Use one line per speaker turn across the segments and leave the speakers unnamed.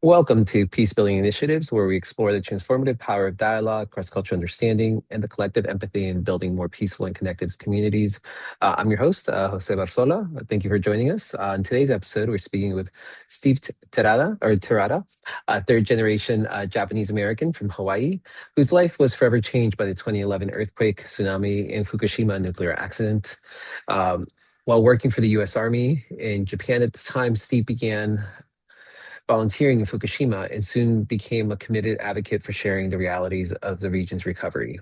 Welcome to Peacebuilding Initiatives, where we explore the transformative power of dialogue, cross-cultural understanding, and the collective empathy in building more peaceful and connected communities. I'm your host, José Barzola. Thank you for joining us. In today's episode, we're speaking with Steve Terada, a third-generation Japanese American from Hawaii, whose life was forever changed by the 2011 earthquake, tsunami, and Fukushima nuclear accident. While working for the U.S. Army in Japan at the time, Steve began volunteering in Fukushima and soon became a committed advocate for sharing the realities of the region's recovery.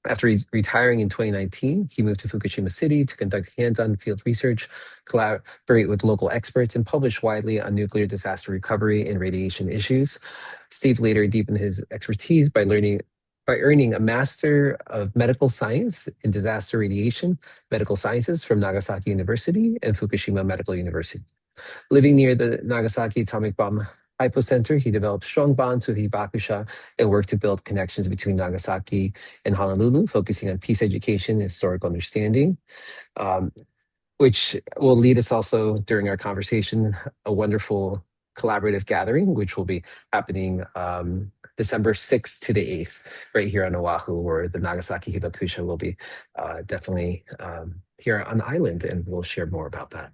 After retiring in 2019, he moved to Fukushima City to conduct hands-on field research, collaborate with local experts, and publish widely on nuclear disaster recovery and radiation issues. Steve later deepened his expertise by earning a Master of Medical Science in Disaster Radiation Medical Sciences from Nagasaki University and Fukushima Medical University. Living near the Nagasaki atomic bomb hypocenter, he developed strong bonds with Hibakusha and worked to build connections between Nagasaki and Honolulu, focusing on peace education and historical understanding, um, which will lead us also during our conversation, a wonderful collaborative gathering, which will be happening December 6th to the 8th, right here on Oahu, where the Nagasaki Hibakusha will be definitely here on the island, and we'll share more about that.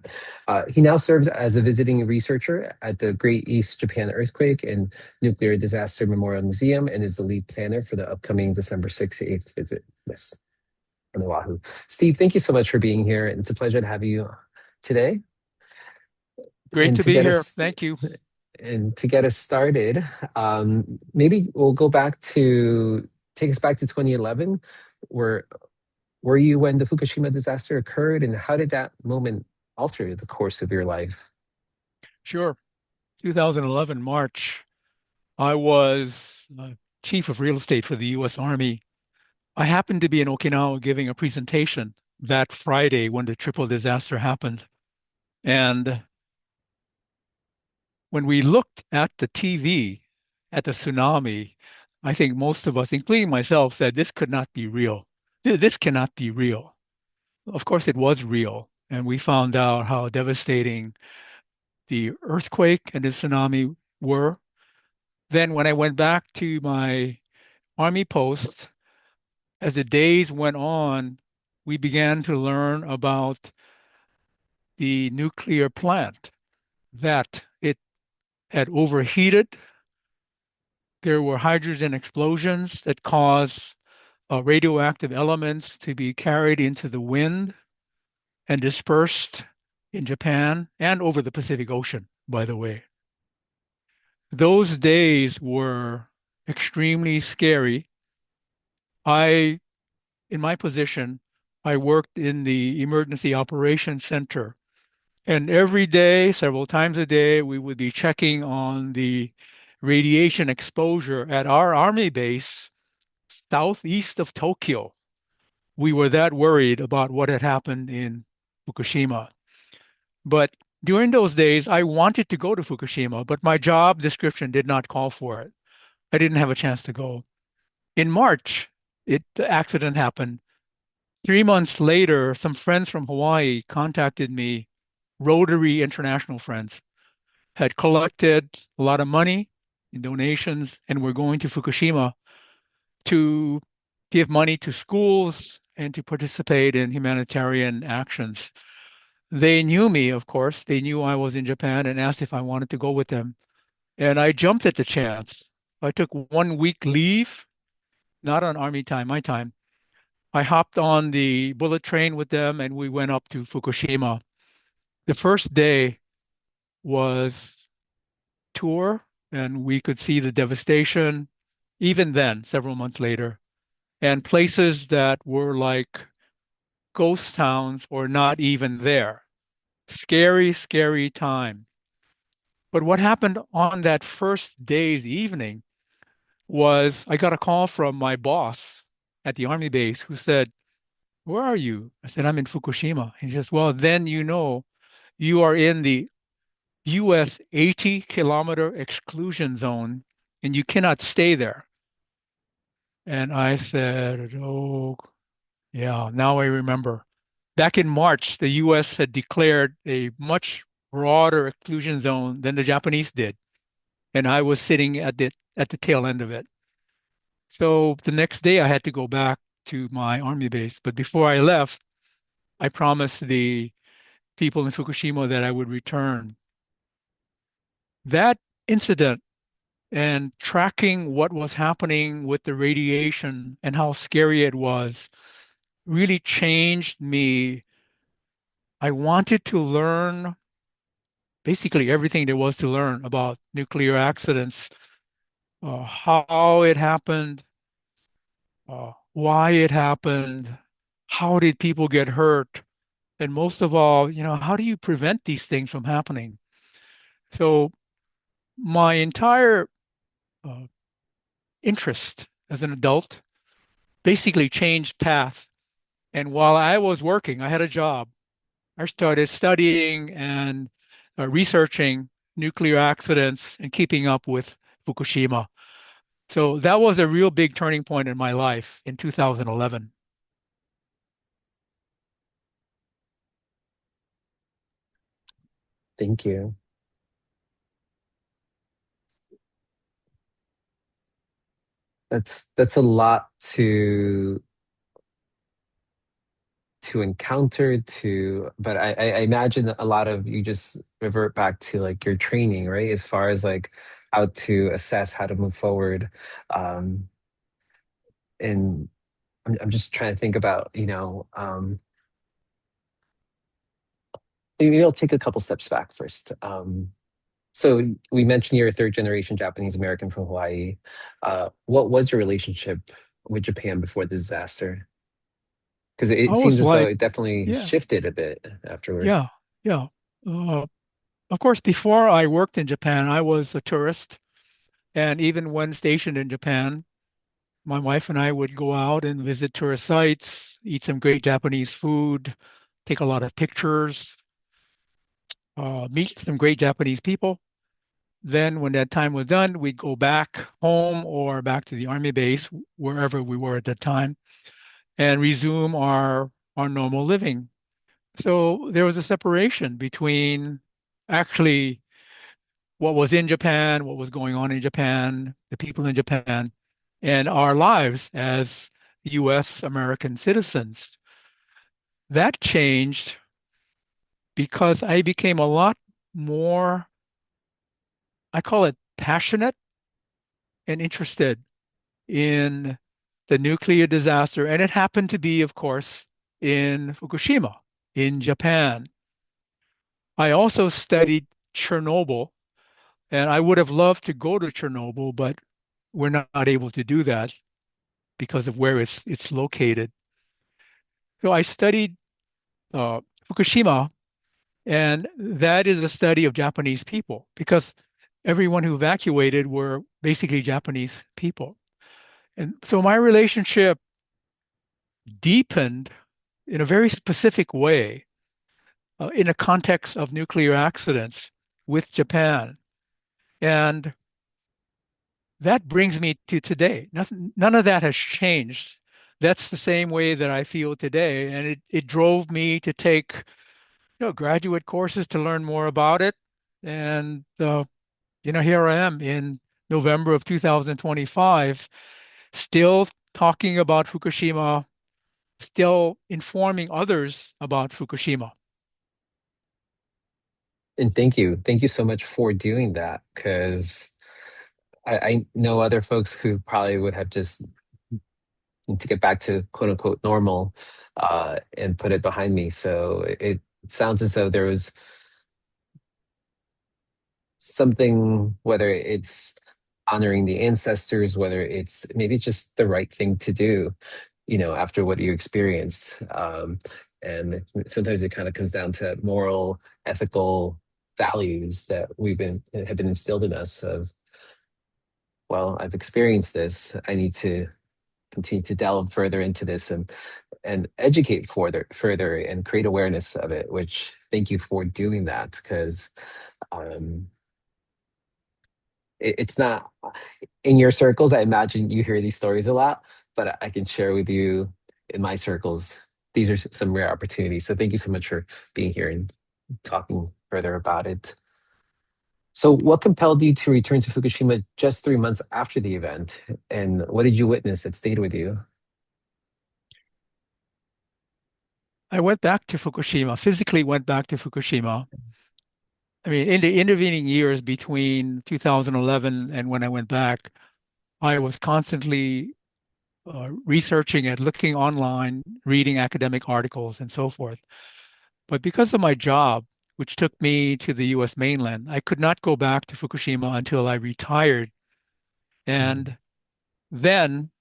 He now serves as a visiting researcher at the Great East Japan Earthquake and Nuclear Disaster Memorial Museum and is the lead planner for the upcoming December 6th to 8th visit. Yes, on Oahu. Steve, thank you so much for being here. It's a pleasure to have you today.
Great
And
to
to
be
get
here.
us
Thank you.
started, maybe we'll go back to take us back to 2011. Where were you when the Fukushima disaster occurred, and how did that moment alter the course of your life?
Sure. 2011 March, I was chief of real estate for the U.S. Army. I happened to be in Okinawa giving a presentation that Friday when the triple disaster happened. And when we looked at the TV at the tsunami, I think most of us, including myself, said this could not be real. This cannot be real. Of course, it was real. And we found out how devastating the earthquake and the tsunami were. Then, when I went back to my Army post, as the days went on, we began to learn about the nuclear plant, that it had overheated. There were hydrogen explosions that caused radioactive elements to be carried into the wind and dispersed in Japan and over the Pacific Ocean, by the way. Those days were extremely scary. I, in my position, I worked in the Emergency Operations Center. And every day, several times a day, we would be checking on the radiation exposure at our Army base southeast of Tokyo. We were that worried about what had happened in Fukushima. But during those days, I wanted to go to Fukushima, but my job description did not call for it. I didn't have a chance to go. In March, the accident happened. 3 months later, some friends from Hawaii contacted me, Rotary International friends, had collected a lot of money in donations and were going to Fukushima to give money to schools and to participate in humanitarian actions. They knew me, of course. They knew I was in Japan and asked if I wanted to go with them. And I jumped at the chance. I took 1 week leave, not on Army time, my time. I hopped on the bullet train with them and we went up to Fukushima. The first day was tour and we could see the devastation even then, several months later, and places that were like ghost towns or not even there. Scary, scary time. But what happened on that first day's evening was I got a call from my boss at the army base who said, "Where are you?" I said, "I'm in Fukushima." He says, "Well, then you know you are in the US 80-kilometer exclusion zone and you cannot stay there." And I said, "Oh, yeah, now I remember." Back in March, the US had declared a much broader exclusion zone than the Japanese did. and I was sitting at the tail end of it. So the next day I had to go back to my army base. But before I left, I promised the people in Fukushima that I would return. That incident and tracking what was happening with the radiation and how scary it was really changed me. I wanted to learn basically everything there was to learn about nuclear accidents, how it happened, why it happened, how did people get hurt, and most of all, how do you prevent these things from happening? So my entire uh, interest as an adult basically changed path. And while I was working, I had a job. I started studying and researching nuclear accidents and keeping up with Fukushima. So that was a real big turning point in my life in 2011.
Thank you. That's a lot to encounter but I imagine that a lot of you just revert back to like your training, right? As far as like how to assess how to move forward. Um, and I'm just trying to think about, maybe I'll take a couple steps back first. So we mentioned you're a third generation Japanese American from Hawaii. What was your relationship with Japan before the disaster? Because
I
it seems
was
as though
like,
it definitely
yeah,
shifted a bit afterward.
yeah, yeah. Uh, of course, before I worked in Japan, I was a tourist. And even when stationed in Japan, my wife and I would go out and visit tourist sites, eat some great Japanese food, take a lot of pictures, meet some great Japanese people. Then, when that time was done, we'd go back home or back to the army base, wherever we were at the time, and resume our normal living. So there was a separation between actually what was in Japan, what was going on in Japan, the people in Japan, and our lives as US American citizens. That changed because I became a lot more, I call it passionate and interested in the nuclear disaster. And it happened to be, of course, in Fukushima, in Japan. I also studied Chernobyl, and I would have loved to go to Chernobyl, but we're not able to do that because of where it's located. So I studied Fukushima, and that is a study of Japanese people because everyone who evacuated were basically Japanese people. And so my relationship deepened in a very specific way in a context of nuclear accidents with Japan. And that brings me to today. None of that has changed. That's the same way that I feel today. And it drove me to take, graduate courses to learn more about it. And, here I am in November of 2025, still talking about Fukushima, still informing others about Fukushima.
And thank you so much for doing that. Because I know other folks who probably would have just to get back to quote unquote normal, and put it behind me. So it sounds as though there was something, whether it's honoring the ancestors, whether it's maybe it's just the right thing to do, after what you experienced. And sometimes it kind of comes down to moral, ethical values that have been instilled in us of, well, I've experienced this. I need to continue to delve further into this and educate further and create awareness of it, which thank you for doing that. Because um, it's not in your circles. I imagine you hear these stories a lot, but I can share with you in my circles, these are some rare opportunities. So thank you so much for being here and talking further about it. So, what compelled you to return to Fukushima just 3 months after the event? And what did you witness that stayed with you?
I went back to Fukushima, physically went back to Fukushima. I mean, in the intervening years between 2011 and when I went back, I was constantly researching and looking online, reading academic articles and so forth. But because of my job, which took me to the US mainland, I could not go back to Fukushima until I retired.
Mhm.
And then,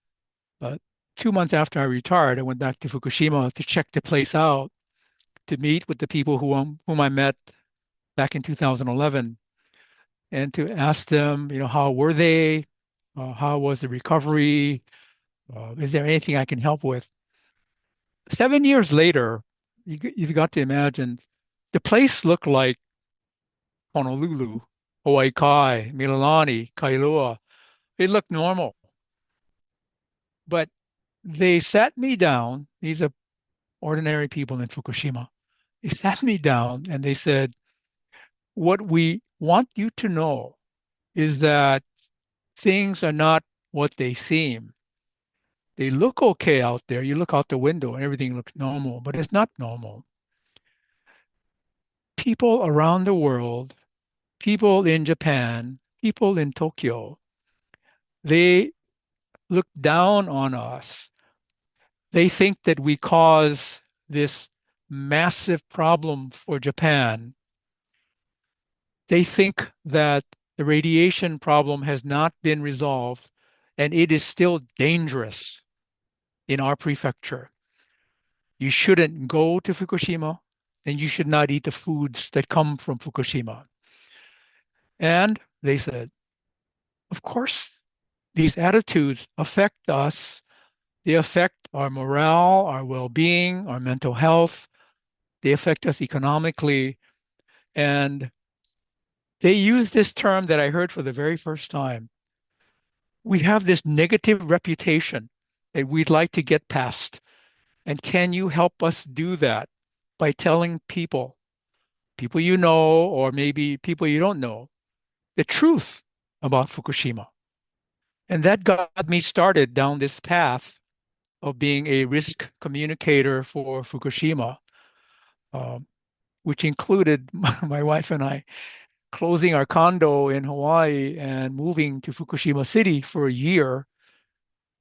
uh, 2 months after I retired, I went back to Fukushima to check the place out, to meet with the people whom I met back in 2011, and to ask them, how were they? How was the recovery? Is there anything I can help with? 7 years later, you've got to imagine the place looked like Honolulu, Hawaii Kai, Mililani, Kailua. It looked normal. But they sat me down. These are ordinary people in Fukushima. They sat me down and they said, what we want you to know is that things are not what they seem. They look okay out there. You look out the window and everything looks normal, but it's not normal. People around the world, people in Japan, people in Tokyo, they look down on us. They think that we cause this massive problem for Japan. They think that the radiation problem has not been resolved and it is still dangerous in our prefecture. You shouldn't go to Fukushima and you should not eat the foods that come from Fukushima. And they said, of course, these attitudes affect us. They affect our morale, our well being, our mental health. They affect us economically. And they use this term that I heard for the very first time. We have this negative reputation that we'd like to get past. And can you help us do that by telling people you know, or maybe people you don't know, the truth about Fukushima? And that got me started down this path of being a risk communicator for Fukushima, um, which included my wife and I closing our condo in Hawaii and moving to Fukushima City for a year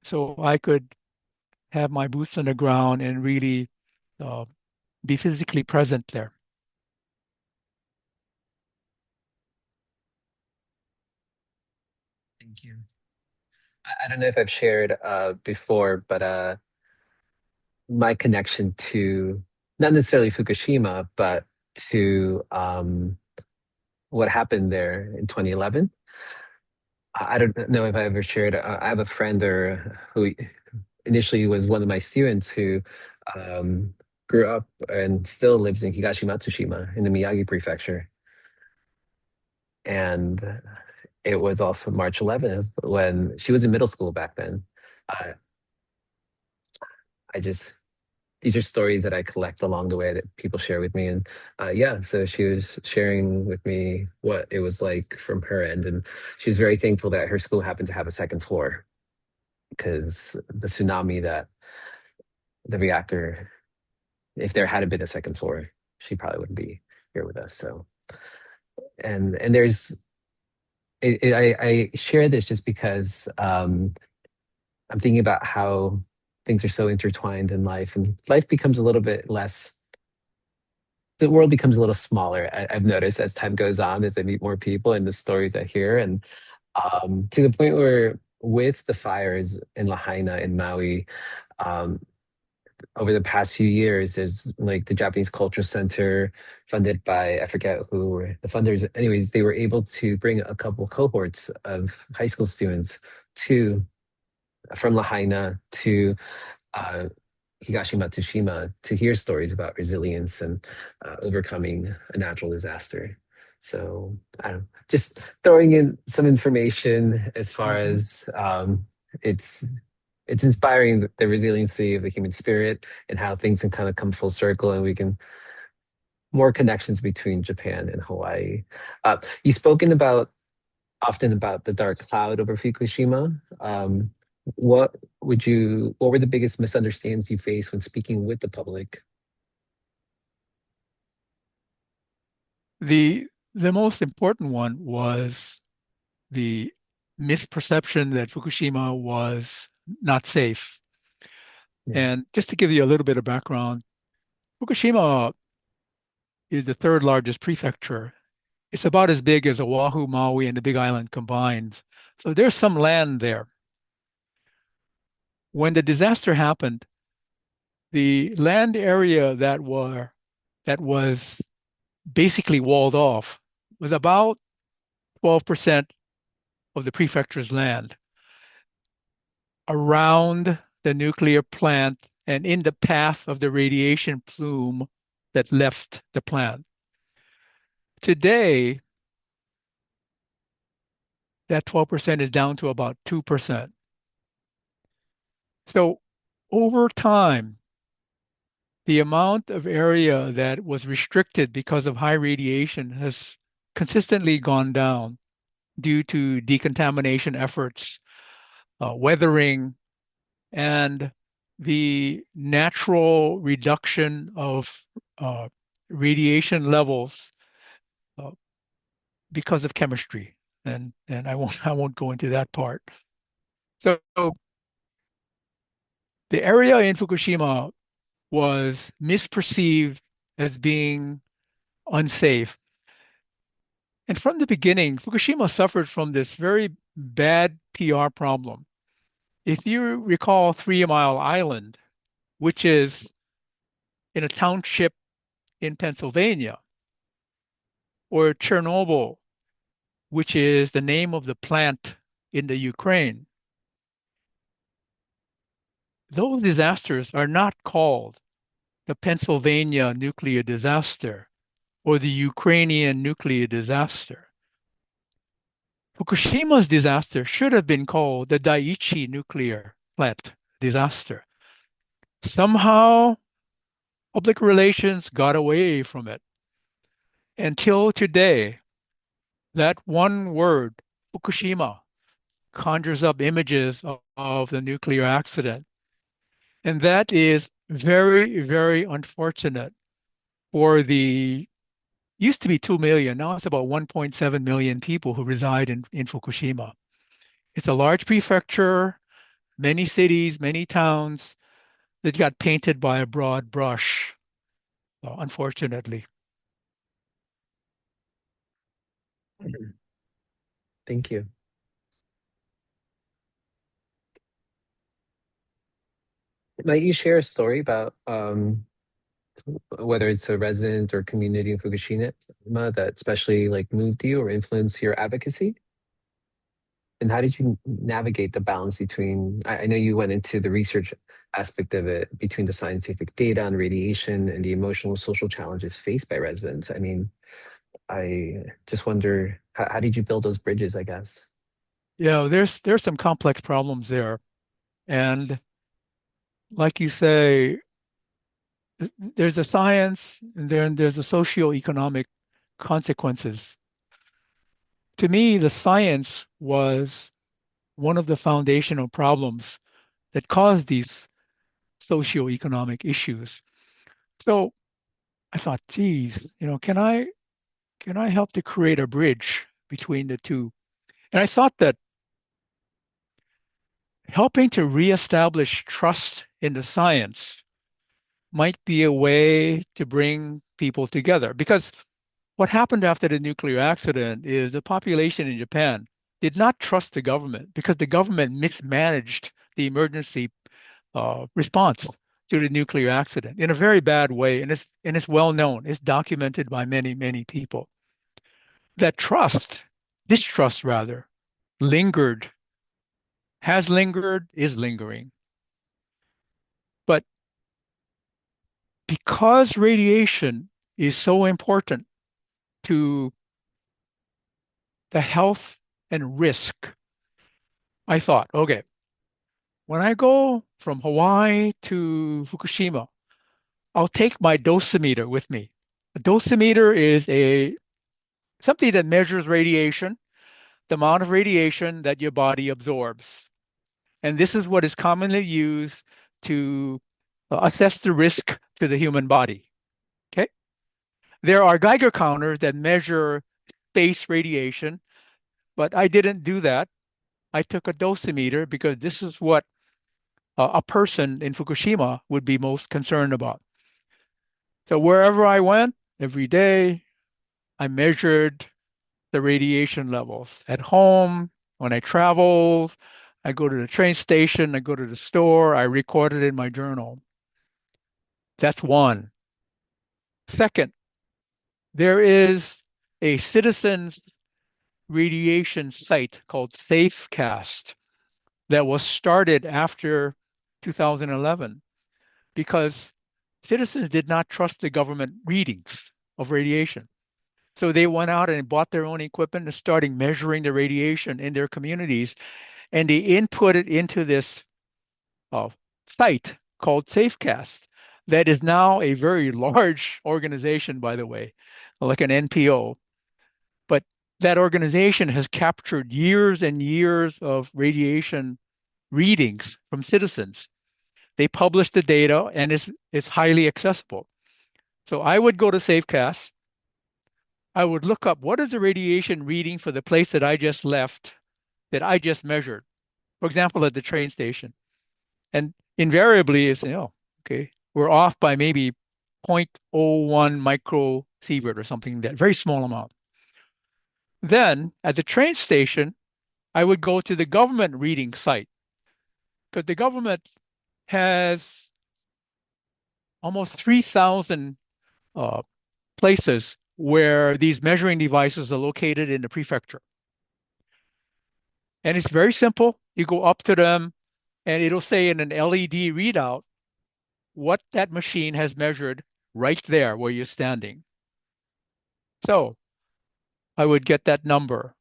so I could have my boots on the ground and really uh, be physically present there.
Thank you. I don't know if I've shared before, but my connection to not necessarily Fukushima, but to what happened there in 2011. I don't know if I ever shared. I have a friend who initially was one of my students who um, grew up and still lives in Higashima Tsushima in the Miyagi prefecture. And it was also March 11th when she was in middle school back then. Uh, I just these are stories that I collect along the way that people share with me. And yeah, so she was sharing with me what it was like from her end. And she was very thankful that her school happened to have a second floor because the tsunami that the reactor, if there had been a second floor, she probably wouldn't be here with us. So, and there's, I share this just because I'm thinking about how things are so intertwined in life and life becomes a little bit less the world becomes a little smaller. I've noticed as time goes on, as I meet more people and the stories I hear, and to the point where with the fires in Lahaina and Maui, um, over the past few years, there's like the Japanese Cultural Center, funded by I forget who were the funders. Anyways, they were able to bring a couple cohorts of high school students to from Lahaina to uh, Higashima Tsushima to hear stories about resilience and overcoming a natural disaster. So I don't know, just throwing in some information as far
Mhm.
as it's it's inspiring the resiliency of the human spirit and how things can kind of come full circle and we can more connections between Japan and Hawaii. You've spoken about often about the dark cloud over Fukushima. What what were the biggest misunderstandings you faced when speaking with the public?
The most important one was the misperception that Fukushima was not safe.
Yeah,
And just to give you a little bit of background, Fukushima is the third largest prefecture. It's about as big as Oahu, Maui, and the Big Island combined. So there's some land there. When the disaster happened, the land area that was basically walled off was about 12% of the prefecture's land around the nuclear plant and in the path of the radiation plume that left the plant. Today, that 12% is down to about 2%. So over time, the amount of area that was restricted because of high radiation has consistently gone down due to decontamination efforts, weathering, and the natural reduction of uh, radiation levels uh, because of chemistry. And I won't go into that part. So the area in Fukushima was misperceived as being unsafe. And from the beginning, Fukushima suffered from this very bad PR problem. If you recall 3 Mile Island, which is in a township in Pennsylvania, or Chernobyl, which is the name of the plant in the Ukraine, those disasters are not called the Pennsylvania nuclear disaster or the Ukrainian nuclear disaster. Fukushima's disaster should have been called the Daiichi nuclear plant disaster. Somehow, public relations got away from it. Until today, that one word, Fukushima, conjures up images of the nuclear accident. And that is very, very unfortunate for the used to be 2 million, now it's about 1.7 million people who reside in Fukushima. It's a large prefecture, many cities, many towns that got painted by a broad brush, unfortunately.
thank you. Might you share a story about whether it's a resident or community in Fukushima that especially like moved you or influenced your advocacy? And how did you navigate the balance between, I know you went into the research aspect of it, between the scientific data on radiation and the emotional social challenges faced by residents. I mean, I just wonder, how did you build those bridges, I guess?
Yeah, there's some complex problems there. And like you say, there's a science and then there's the socio-economic consequences. To me, the science was one of the foundational problems that caused these socio-economic issues. So I thought, geez, can I help to create a bridge between the two? And I thought that helping to reestablish trust in the science might be a way to bring people together. Because what happened after the nuclear accident is the population in Japan did not trust the government because the government mismanaged the emergency response to the nuclear accident in a very bad way, and it's well known. It's documented by many, many people. That distrust rather, lingered, has lingered, is lingering. But because radiation is so important to the health and risk, I thought, okay, when I go from Hawaii to Fukushima, I'll take my dosimeter with me. A dosimeter is a something that measures radiation, the amount of radiation that your body absorbs. And this is what is commonly used to assess the risk to the human body. Okay. There are Geiger counters that measure space radiation, but I didn't do that. I took a dosimeter because this is what a person in Fukushima would be most concerned about. So wherever I went, every day, I measured the radiation levels. At home, when I travel, I go to the train station, I go to the store, I record it in my journal. That's one. Second, there is a citizens radiation site called Safecast that was started after 2011 because citizens did not trust the government readings of radiation. So they went out and bought their own equipment and started measuring the radiation in their communities, and they input it into this uh, site called Safecast that is now a very large organization, by the way, like an NPO. But that organization has captured years and years of radiation readings from citizens. They publish the data and it's highly accessible. So I would go to Safecast. I would look up what is the radiation reading for the place that I just left, that I just measured. For example, at the train station. And invariably it's, okay, we're off by maybe zero point zero 0.01 microsievert or something, that very small amount. Then at the train station, I would go to the government reading site because the government has almost 3,000 uh, places where these measuring devices are located in the prefecture. And it's very simple. You go up to them and it'll say in an LED readout what that machine has measured right there where you're standing. So I would get that number.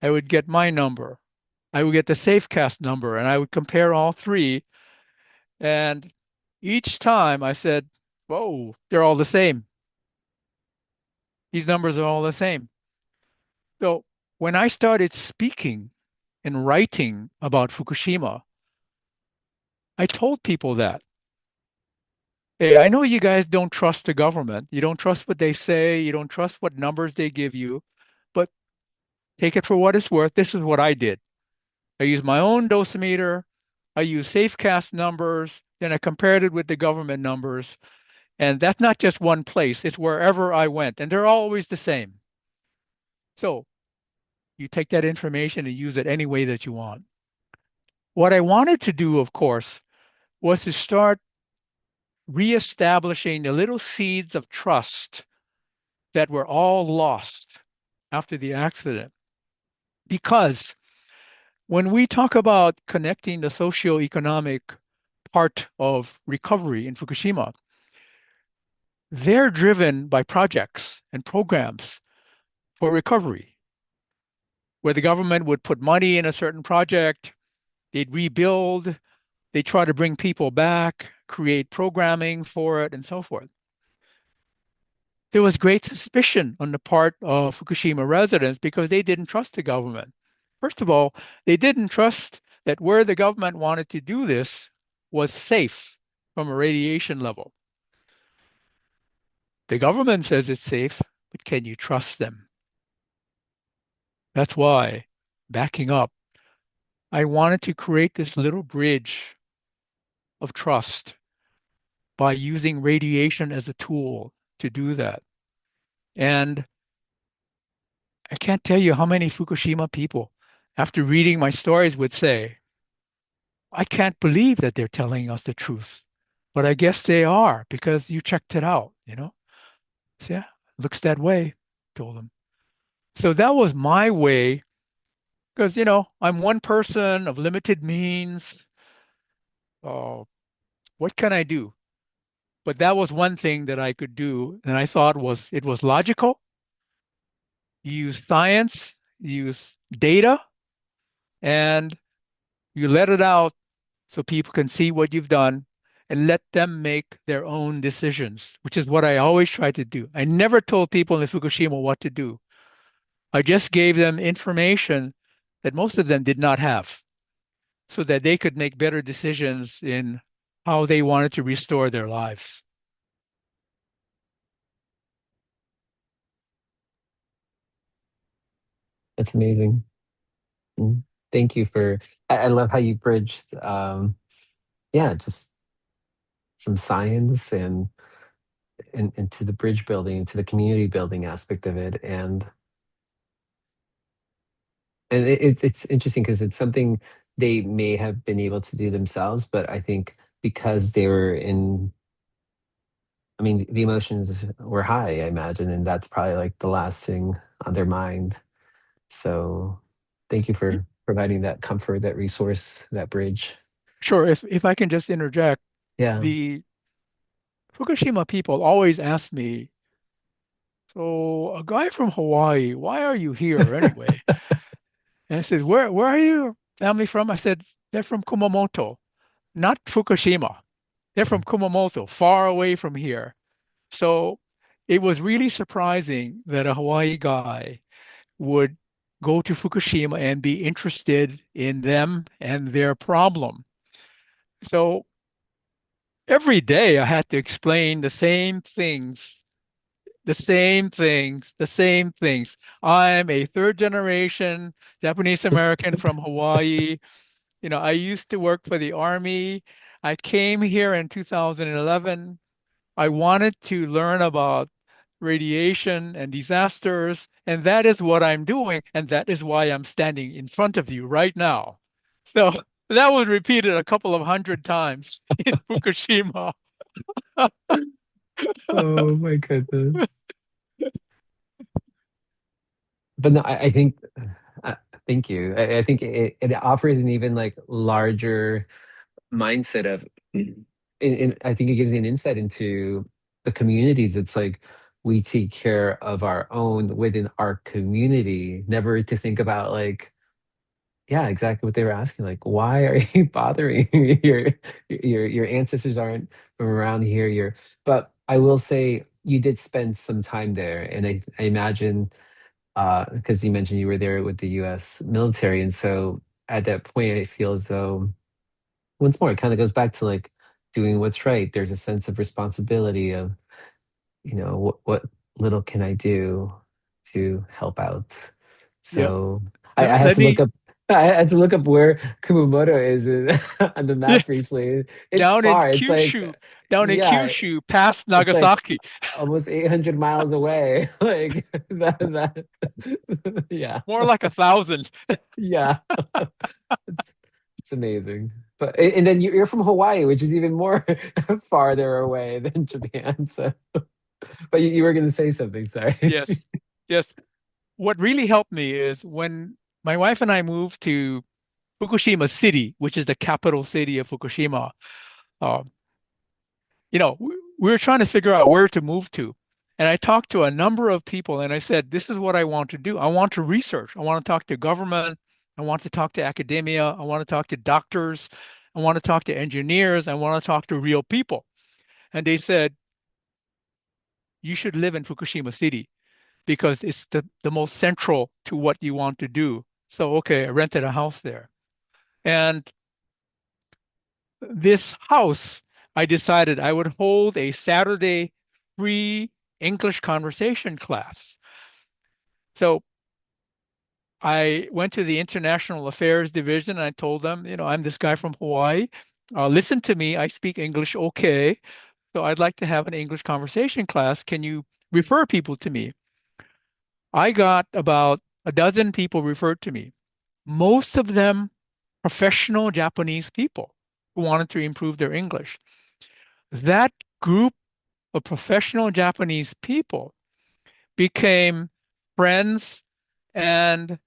I would get my number. I would get the Safecast number, and I would compare all three. And each time I said, whoa, they're all the same. These numbers are all the same. So when I started speaking and writing about Fukushima, I told people that, hey, I know you guys don't trust the government. You don't trust what they say. You don't trust what numbers they give you, but take it for what it's worth. This is what I did. I used my own dosimeter. I used Safecast numbers. Then I compared it with the government numbers. And that's not just one place, it's wherever I went. And they're always the same. So you take that information and use it any way that you want. What I wanted to do, of course, was to start reestablishing the little seeds of trust that were all lost after the accident. Because when we talk about connecting the socioeconomic part of recovery in Fukushima, they're driven by projects and programs for recovery, where the government would put money in a certain project, they'd rebuild, they try to bring people back, create programming for it, and so forth. There was great suspicion on the part of Fukushima residents because they didn't trust the government. First of all, they didn't trust that where the government wanted to do this was safe from a radiation level. The government says it's safe, but can you trust them? That's why, backing up, I wanted to create this little bridge of trust by using radiation as a tool to do that. And I can't tell you how many Fukushima people, after reading my stories, would say, I can't believe that they're telling us the truth. But I guess they are because you checked it out. So yeah, looks that way, told them. So that was my way because, I'm one person of limited means. Uh, what can I do? But that was one thing that I could do, and I thought it was logical. You use science, you use data, and you let it out so people can see what you've done. and let them make their own decisions, which is what I always try to do. I never told people in Fukushima what to do. I just gave them information that most of them did not have so that they could make better decisions in how they wanted to restore their lives.
That's amazing. Mm. Thank you for. I love how you bridged. Yeah, just some science and into the bridge building, into the community building aspect of it, and it's interesting because it's something they may have been able to do themselves, but I think because they were in, I mean, the emotions were high, I imagine, and that's probably like the last thing on their mind. So thank you for providing that comfort, that resource, that bridge.
Sure, if I can just interject,
Yeah.
the Fukushima people always ask me, so a guy from Hawaii, why are you here anyway? And I said, where are your family from? I said, they're from Kumamoto, not Fukushima. They're from Kumamoto, far away from here. So it was really surprising that a Hawaii guy would go to Fukushima and be interested in them and their problem. So every day I had to explain the same things, the same things, the same things. I'm a third generation Japanese American from Hawaii. I used to work for the Army. I came here in 2011. I wanted to learn about radiation and disasters, and that is what I'm doing, and that is why I'm standing in front of you right now. So that was repeated a couple of hundred times in Fukushima.
Oh my goodness. But no, I think, uh, thank you. I think it offers an even like larger mindset of, and I think it gives you an insight into the communities. It's like we take care of our own within our community, never to think about like, yeah, exactly what they were asking. Like, why are you bothering? Your ancestors aren't from around here. But I will say you did spend some time there, and I imagine because you mentioned you were there with the U.S. military, and so at that point, I feel as though once more it kind of goes back to like doing what's right. There's a sense of responsibility of, what little can I do to help out.
Yep.
So
Let,
I had
let
to look
me,
up. I had to look up where Kumamoto is on the
yeah,
map briefly. It's
down in
far. It's like,
Kyushu, down in
yeah,
Kyushu, past
it's like
Nagasaki,
almost 800 miles away. Like yeah,
more like 1,000.
yeah. It's it's amazing. But and then you're from Hawaii, which is even more farther away than Japan. So, but you were going to say something. Sorry.
Yes, yes. What really helped me is when my wife and I moved to Fukushima City, which is the capital city of Fukushima. Uh, we were trying to figure out where to move to. And I talked to a number of people and I said, this is what I want to do. I want to research. I want to talk to government. I want to talk to academia. I want to talk to doctors. I want to talk to engineers. I want to talk to real people. And they said, you should live in Fukushima City because it's the most central to what you want to do. So, okay, I rented a house there. And this house, I decided I would hold a Saturday free English conversation class. So I went to the International Affairs Division and I told them, I'm this guy from Hawaii. Listen to me. I speak English okay. So I'd like to have an English conversation class. Can you refer people to me? I got about a dozen people referred to me, most of them professional Japanese people who wanted to improve their English. That group of professional Japanese people became friends and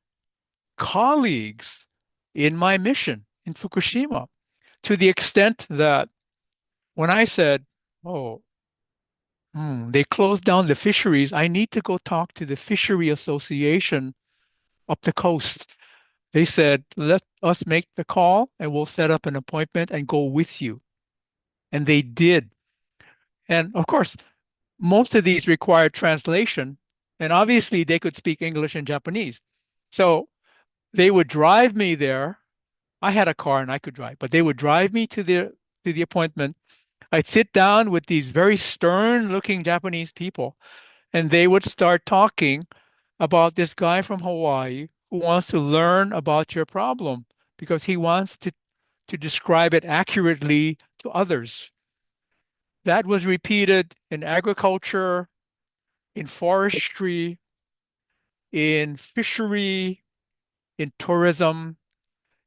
colleagues in my mission in Fukushima to the extent that when I said, oh, they closed down the fisheries, I need to go talk to the Fishery Association up the coast. They said, let us make the call and we'll set up an appointment and go with you. And they did. And of course, most of these required translation, and obviously they could speak English and Japanese. So they would drive me there. I had a car and I could drive, but they would drive me to the appointment. I'd sit down with these very stern-looking Japanese people, and they would start talking about this guy from Hawaii who wants to learn about your problem because he wants to describe it accurately to others. That was repeated in agriculture, in forestry, in fishery, in tourism,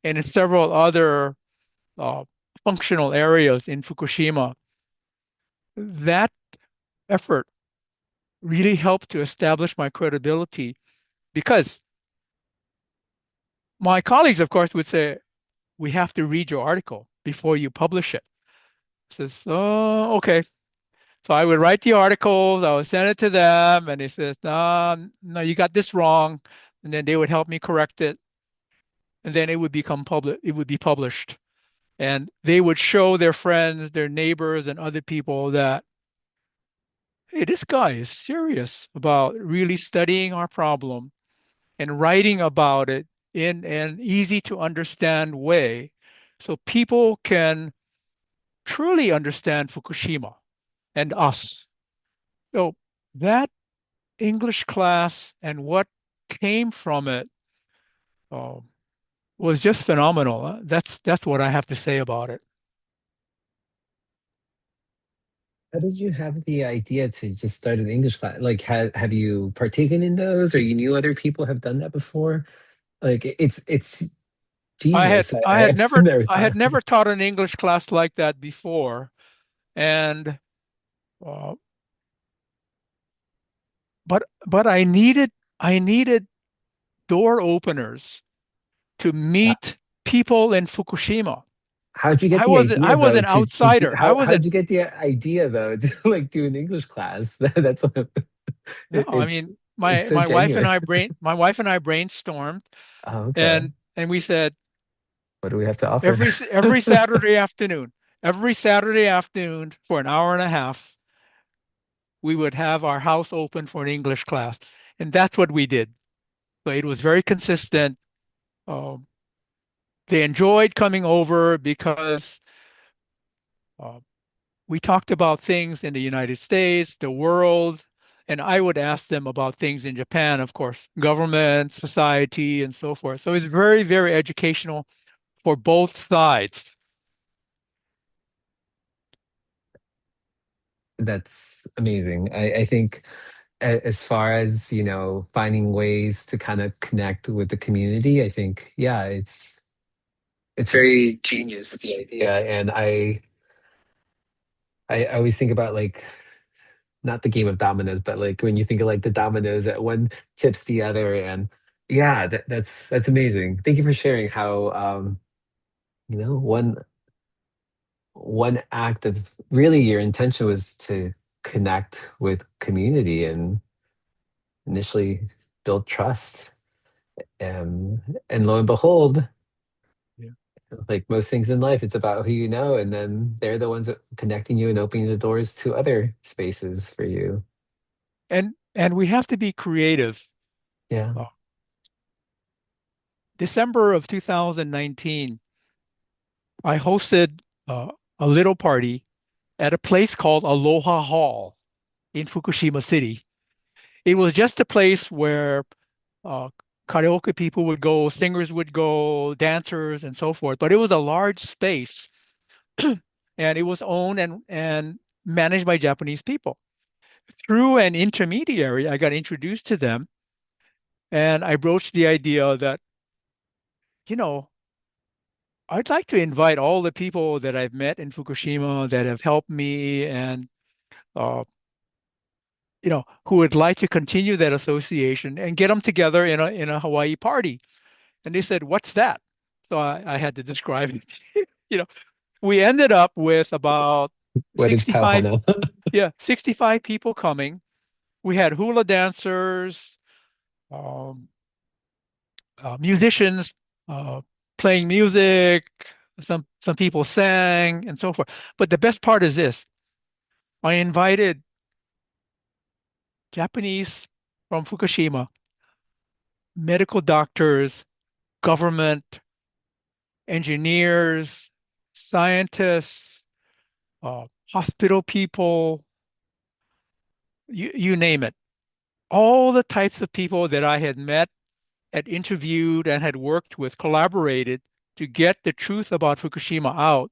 and in several other uh, functional areas in Fukushima. That effort really helped to establish my credibility because my colleagues, of course, would say, we have to read your article before you publish it. I says, oh, okay. So I would write the articles, I would send it to them, and they says, no, no, you got this wrong. And then they would help me correct it. And then it would become public, it would be published. And they would show their friends, their neighbors, and other people that, hey, this guy is serious about really studying our problem and writing about it in an easy to understand way so people can truly understand Fukushima and us. So that English class and what came from it uh, was just phenomenal. That's what I have to say about it.
How did you have the idea to just start an English class? Like, have you partaken in those, or you knew other people have done that before? Like, it's
I had
genius.
I had
I've
never
never
I
thought
had
of
never
it.
taught an English class like that before, and uh, but I needed door openers to
Uh,
meet people in Fukushima.
How'd you get
I
the
wasn't I
idea
was
though
an
to do,
outsider. I
how'd
wasn't
you get the idea though to like do an English class? That's what
No, I
it's
mean
it's
my
so
my wife and
genuine.
I brainstormed
Oh, okay.
and we said
What do we have to offer?
every Saturday afternoon for an hour and a half, we would have our house open for an English class, and that's what we did. So it was very consistent. Um, they enjoyed coming over because uh, we talked about things in the United States, the world, and I would ask them about things in Japan, of course, government, society, and so forth. So it's very, very educational for both sides.
That's amazing. I think as far as, finding ways to kind of connect with the community, I think, yeah, it's very genius, the idea. And I always think about like not the game of dominoes, but like when you think of like the dominoes that one tips the other, and yeah, that's amazing. Thank you for sharing how one act of really your intention was to connect with community and initially build trust. And lo and behold,
Yeah.
like most things in life, it's about who you know, and then they're the ones that connecting you and opening the doors to other spaces for you.
And we have to be creative.
Yeah.
Uh, December of 2019, I hosted a little party at a place called Aloha Hall in Fukushima City. It was just a place where uh, karaoke people would go, singers would go, dancers, and so forth. But it was a large space, and it was owned and managed by Japanese people. Through an intermediary, I got introduced to them, and I broached the idea that, you know, I'd like to invite all the people that I've met in Fukushima that have helped me and uh, who would like to continue that association and get them together in a Hawaii party. And they said, "What's that?" So I had to describe it. You know, we ended up with about
What is
65,
Pauhana?
65 people coming. We had hula dancers, um, musicians uh, playing music, Some people sang and so forth. But the best part is this. I invited Japanese from Fukushima, medical doctors, government, engineers, scientists, hospital people, you name it. All the types of people that I had met, had interviewed, and had worked with, collaborated to get the truth about Fukushima out,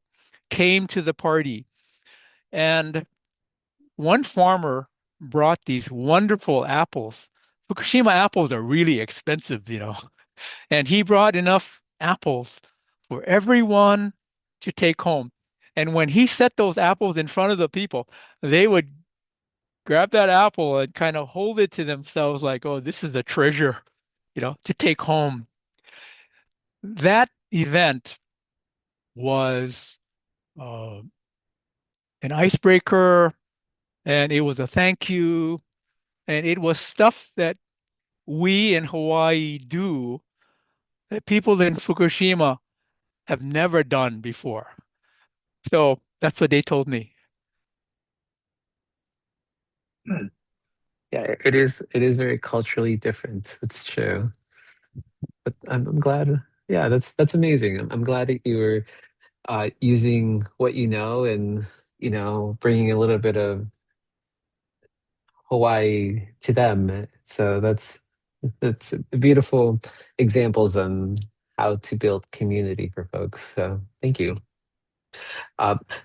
came to the party. And one farmer brought these wonderful apples. Fukushima apples are really expensive, and he brought enough apples for everyone to take home. And when he set those apples in front of the people, they would grab that apple and kind of hold it to themselves like, oh, this is a treasure, to take home. That event was uh, an icebreaker, and it was a thank you, and it was stuff that we in Hawaii do that people in Fukushima have never done before. So that's what they told me.
Hmm. Yeah, it is very culturally different. It's true. But I'm glad. Yeah, that's amazing. I'm glad that you were using what you know and bringing a little bit of Hawaii to them. So that's beautiful examples on how to build community for folks. So thank you.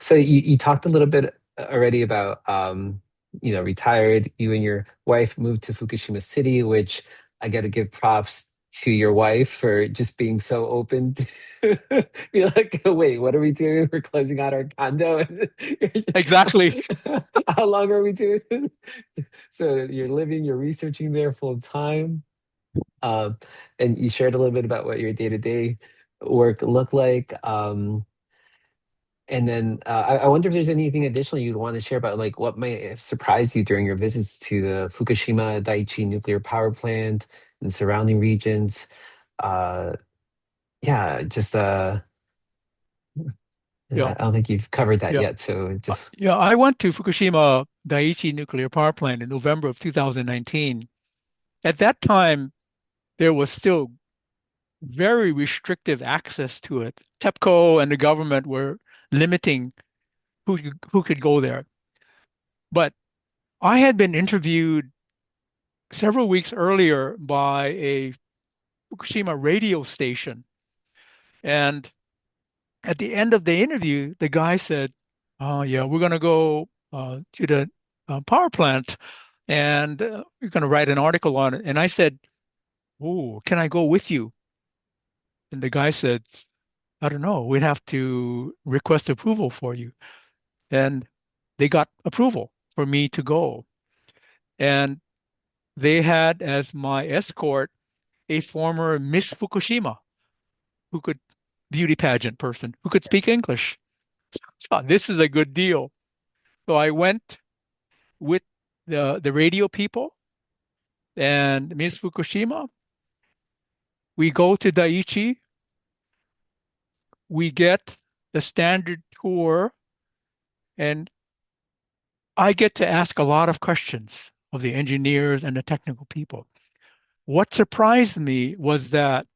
So you talked a little bit already about retired. You and your wife moved to Fukushima City, which I got to give props to your wife for just being so open to be like, wait, what are we doing? We're closing out our condo.
Exactly.
How long are we doing this? So you're researching there full time. Um, and you shared a little bit about what your day-to-day work looked like. And then I wonder if there's anything additional you'd want to share about like what might have surprised you during your visits to the Fukushima Daiichi nuclear power plant and surrounding regions. Uh, yeah, just I
Yeah.
don't think you've covered that
Yeah.
yet. So just
Yeah. I went to Fukushima Daiichi nuclear power plant in November of 2019. At that time, there was still very restrictive access to it. TEPCO and the government were limiting who could go there. But I had been interviewed several weeks earlier by a Fukushima radio station. And at the end of the interview, the guy said, "Oh, yeah, we're going to go to the power plant and we're going to write an article on it." And I said, "Oh, can I go with you?" And the guy said, "I don't know. We'd have to request approval for you." And they got approval for me to go. And they had as my escort a former Miss Fukushima who could beauty pageant person who could speak English. So this is a good deal. So I went with the radio people and Miss Fukushima. We go to Daiichi. We get the standard tour, and I get to ask a lot of questions of the engineers and the technical people. What surprised me was that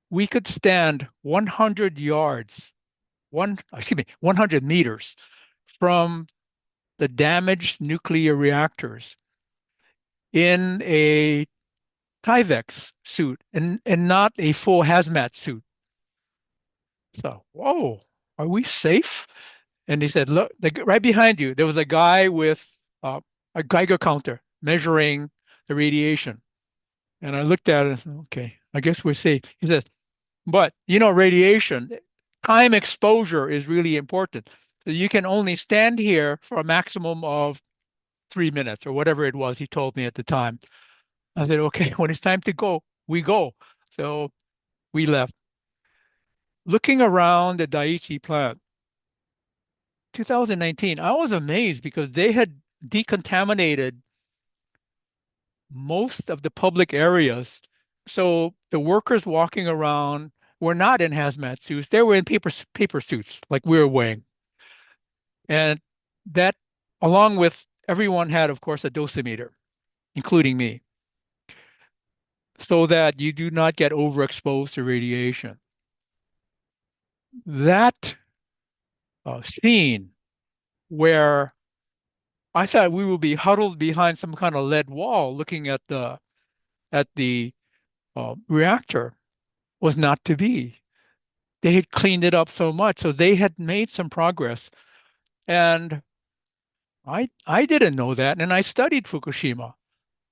we could stand 100 yards, 100 meters from the damaged nuclear reactors in a Tyvek suit and not a full hazmat suit. So, whoa, are we safe? And he said, look, right behind you, there was a guy with a Geiger counter measuring the radiation. And I looked at it and said, okay, I guess we're safe. He says, but radiation, time exposure is really important. So you can only stand here for a maximum of 3 minutes or whatever it was he told me at the time. I said, okay, when it's time to go, we go. So we left. Looking around the Daiichi plant, 2019, I was amazed because they had decontaminated most of the public areas. So the workers walking around were not in hazmat suits. They were in paper suits like we were wearing. And that, along with everyone had, of course, a dosimeter, including me, so that you do not get overexposed to radiation. That scene where I thought we would be huddled behind some kind of lead wall looking at the reactor was not to be. They had cleaned it up so much, so they had made some progress. And I didn't know that, and I studied Fukushima.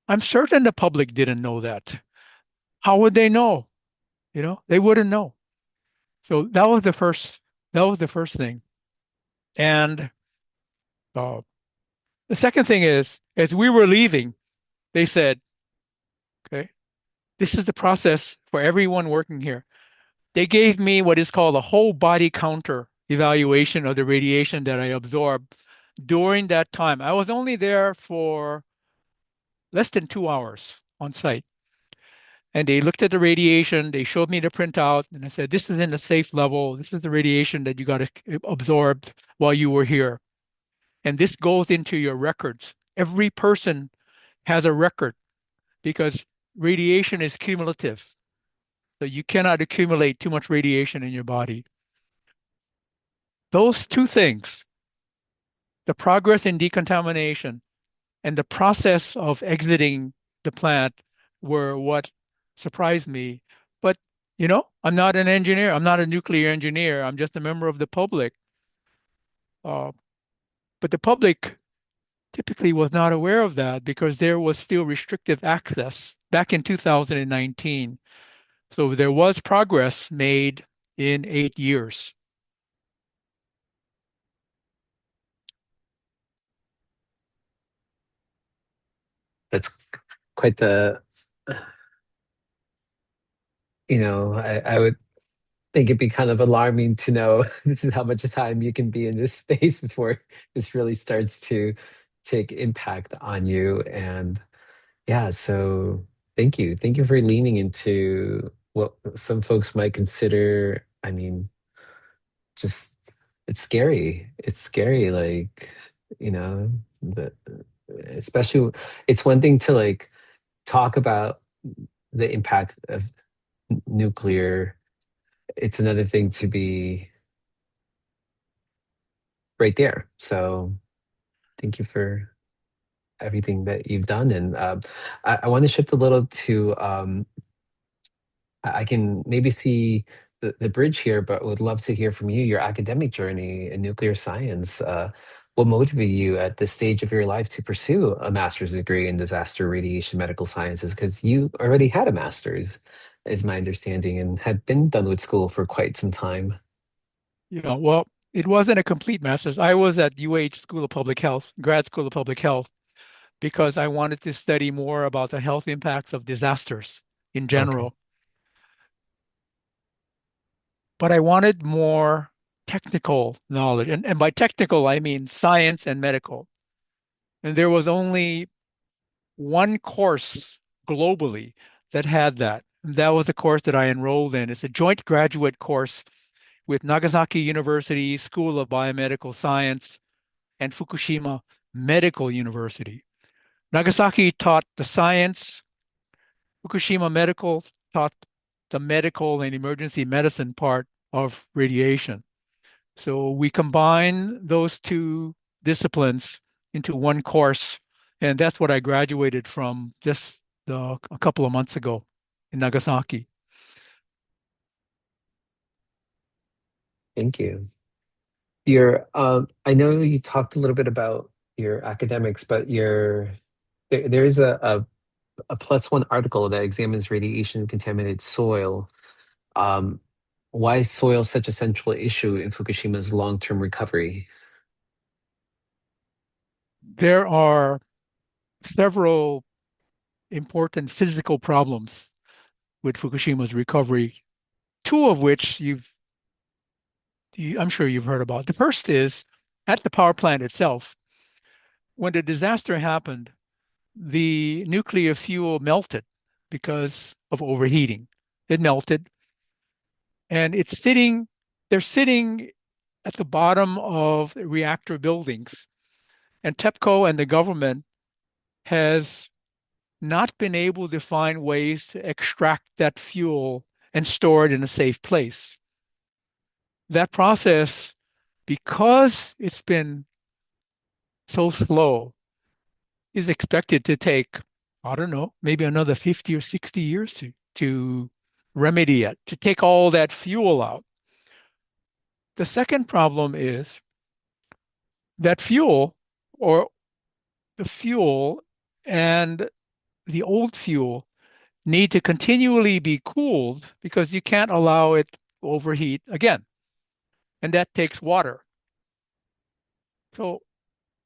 I'm certain the public didn't know that. How would they know? They wouldn't know. So that was the first thing. And uh, the second thing is, as we were leaving, they said, okay, this is the process for everyone working here. They gave me what is called a whole body counter evaluation of the radiation that I absorbed during that time. I was only there for less than 2 hours on site. And they looked at the radiation, they showed me the printout, and I said, this is in a safe level. This is the radiation that you got absorbed while you were here. And this goes into your records. Every person has a record because radiation is cumulative. So you cannot accumulate too much radiation in your body. Those two things, the progress in decontamination and the process of exiting the plant, were what surprised me. But, I'm not an engineer. I'm not a nuclear engineer. I'm just a member of the public. Uh, but the public typically was not aware of that because there was still restrictive access back in 2019. So there was progress made in 8 years.
That's quite the, I would think it'd be kind of alarming to know this is how much time you can be in this space before this really starts to take impact on you. And yeah, so thank you. Thank you for leaning into what some folks might consider, I mean, just it's scary. It's scary, like, the especially it's one thing to like talk about the impact of nuclear. It's another thing to be right there. So thank you for everything that you've done. And I want to shift a little to I can maybe see the bridge here, but would love to hear from you, your academic journey in nuclear science. What motivated you at this stage of your life to pursue a master's degree in disaster radiation medical sciences? Because you already had a master's, is my understanding, and had been done with school for quite some time.
Well, it wasn't a complete master's. I was at UH School of Public Health, grad school of public health, because I wanted to study more about the health impacts of disasters in
Okay,
general. But I wanted more technical knowledge. And by technical, I mean science and medical. And there was only one course globally that had that. And that was the course that I enrolled in. It's a joint graduate course with Nagasaki University School of Biomedical Science and Fukushima Medical University. Nagasaki taught the science, Fukushima Medical taught the medical and emergency medicine part of radiation. So we combine those two disciplines into one course, and that's what I graduated from just a couple of months ago in Nagasaki.
thank you. Your, I know you talked a little bit about your academics, but there is a plus one article that examines radiation contaminated soil. Um, why is soil such a central issue in Fukushima's long-term recovery?
There are several important physical problems with Fukushima's recovery, two of which I'm sure you've heard about. The first is at the power plant itself, when the disaster happened, the nuclear fuel melted because of overheating. It melted. And they're sitting at the bottom of reactor buildings. And TEPCO and the government has not been able to find ways to extract that fuel and store it in a safe place. That process, because it's been so slow, is expected to take, I don't know, maybe another 50 or 60 years to remedy it, to take all that fuel out. The second problem is that or the fuel and the old fuel need to continually be cooled because you can't allow it to overheat again. And that takes water. So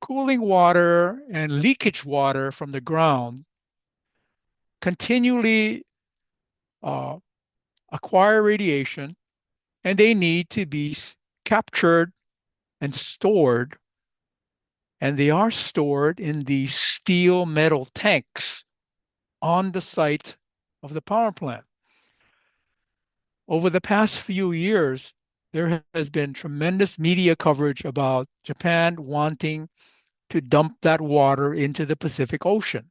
cooling water and leakage water from the ground continually uh, acquire radiation, and they need to be captured and stored. And they are stored in the steel metal tanks on the site of the power plant. Over the past few years, there has been tremendous media coverage about Japan wanting to dump that water into the Pacific Ocean.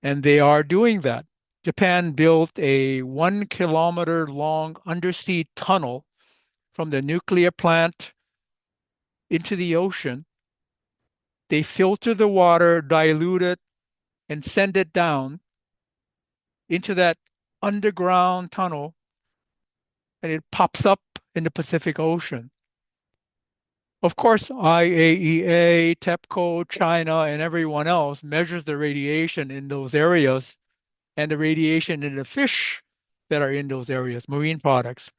And they are doing that. Japan built a 1 kilometer long undersea tunnel from the nuclear plant into the ocean. They filter the water, dilute it, and send it down into that underground tunnel, and it pops up in the Pacific Ocean. Of course, IAEA, TEPCO, China, and everyone else measures the radiation in those areas and the radiation in the fish that are in those areas, marine products.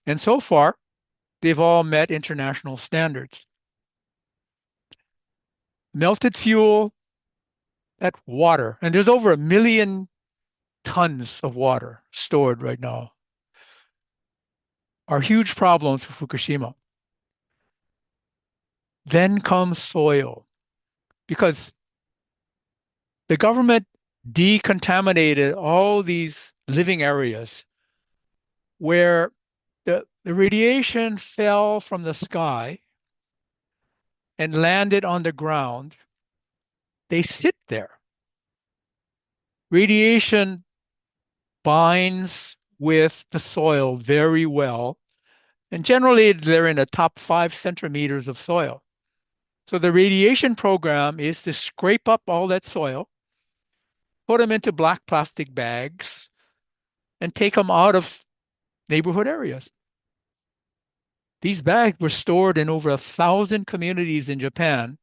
And so far, they've all met international standards. Melted fuel, that water, and there's over 1 million tons of water stored right now, are huge problems for Fukushima. Then comes soil, because the government decontaminated all these living areas where the radiation fell from the sky and landed on the ground. They sit there. Radiation binds with the soil very well, and generally they're in the top 5 centimeters of soil. So the radiation program is to scrape up all that soil, put them into black plastic bags, and take them out of neighborhood areas. These bags were stored in over 1,000 communities in Japan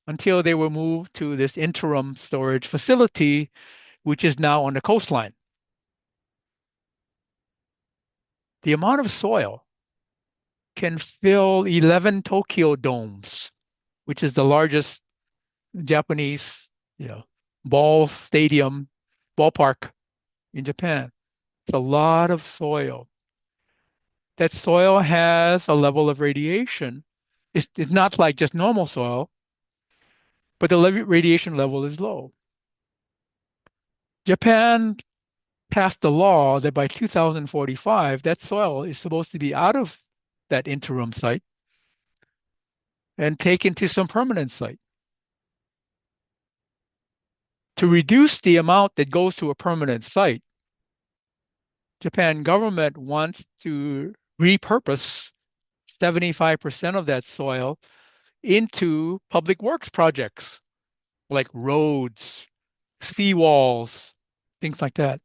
until they were moved to this interim storage facility, which is now on the coastline. The amount of soil can fill 11 Tokyo domes, which is the largest Japanese, you know, ballpark in Japan. It's a lot of soil. That soil has a level of radiation. It's not like just normal soil, but the radiation level is low. Japan passed a law that by 2045, that soil is supposed to be out of that interim site and taken to some permanent site. To reduce the amount that goes to a permanent site, Japan government wants to repurpose 75% of that soil into public works projects like roads, seawalls, things like that.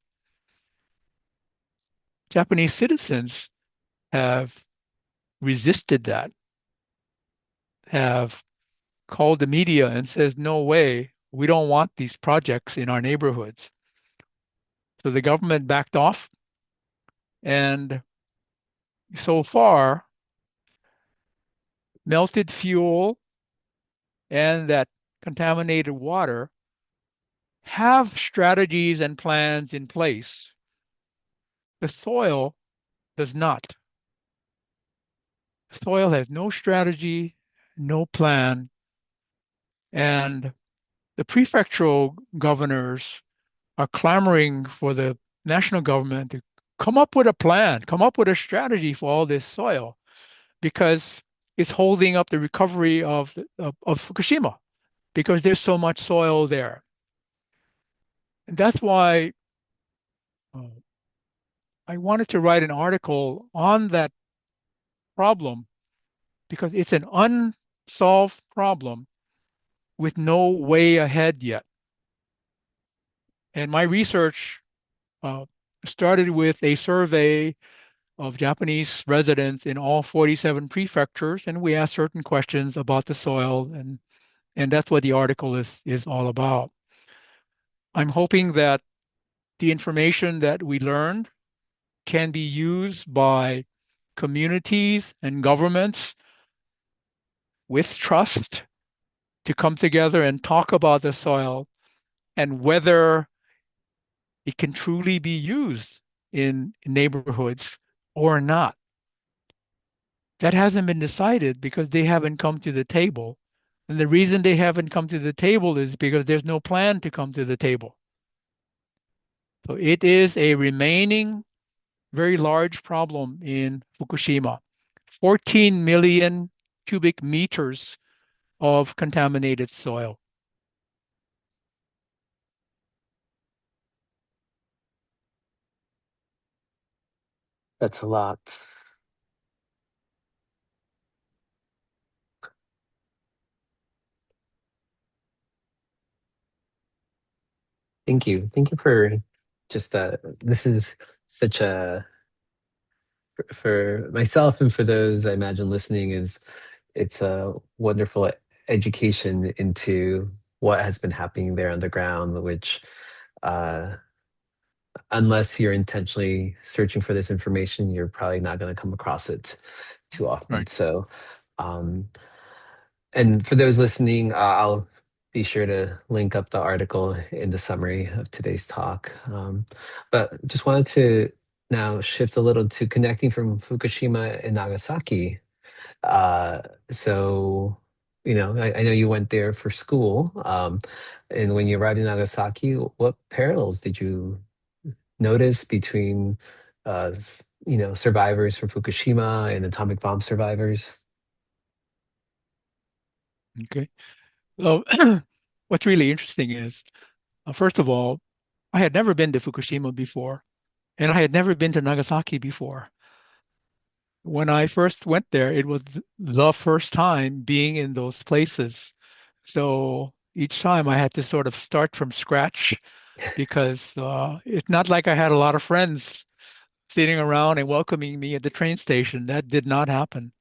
Japanese citizens have resisted that, have called the media and says, no way, we don't want these projects in our neighborhoods. So the government backed off, and so far, melted fuel and that contaminated water have strategies and plans in place. The soil does not. The soil has no strategy, no plan, and the prefectural governors are clamoring for the national government to come up with a plan, come up with a strategy for all this soil because it's holding up the recovery of Fukushima because there's so much soil there. And that's why uh, I wanted to write an article on that problem because it's an unsolved problem with no way ahead yet. And my research uh, started with a survey of Japanese residents in all 47 prefectures, and we asked certain questions about the soil, and that's what the article is all about. I'm hoping that the information that we learned can be used by communities and governments with trust to come together and talk about the soil and whether it can truly be used in neighborhoods or not. That hasn't been decided because they haven't come to the table. And the reason they haven't come to the table is because there's no plan to come to the table. So it is a remaining very large problem in Fukushima. 14 million cubic meters of contaminated soil.
That's a lot. Thank you. Thank you for just this is such a for myself and for those I imagine listening is it's a wonderful education into what has been happening there on the ground, which uh, unless you're intentionally searching for this information, you're probably not going to come across it too often.
Right.
So, and for those listening, I'll be sure to link up the article in the summary of today's talk. But just wanted to now shift a little to connecting from Fukushima and Nagasaki. Uh, so, I know you went there for school. And when you arrived in Nagasaki, what parallels did you notice between, survivors from Fukushima and atomic bomb survivors?
Okay. So what's really interesting is, first of all, I had never been to Fukushima before, and I had never been to Nagasaki before. When I first went there, it was the first time being in those places. So each time I had to sort of start from scratch because it's not like I had a lot of friends sitting around and welcoming me at the train station. That did not happen.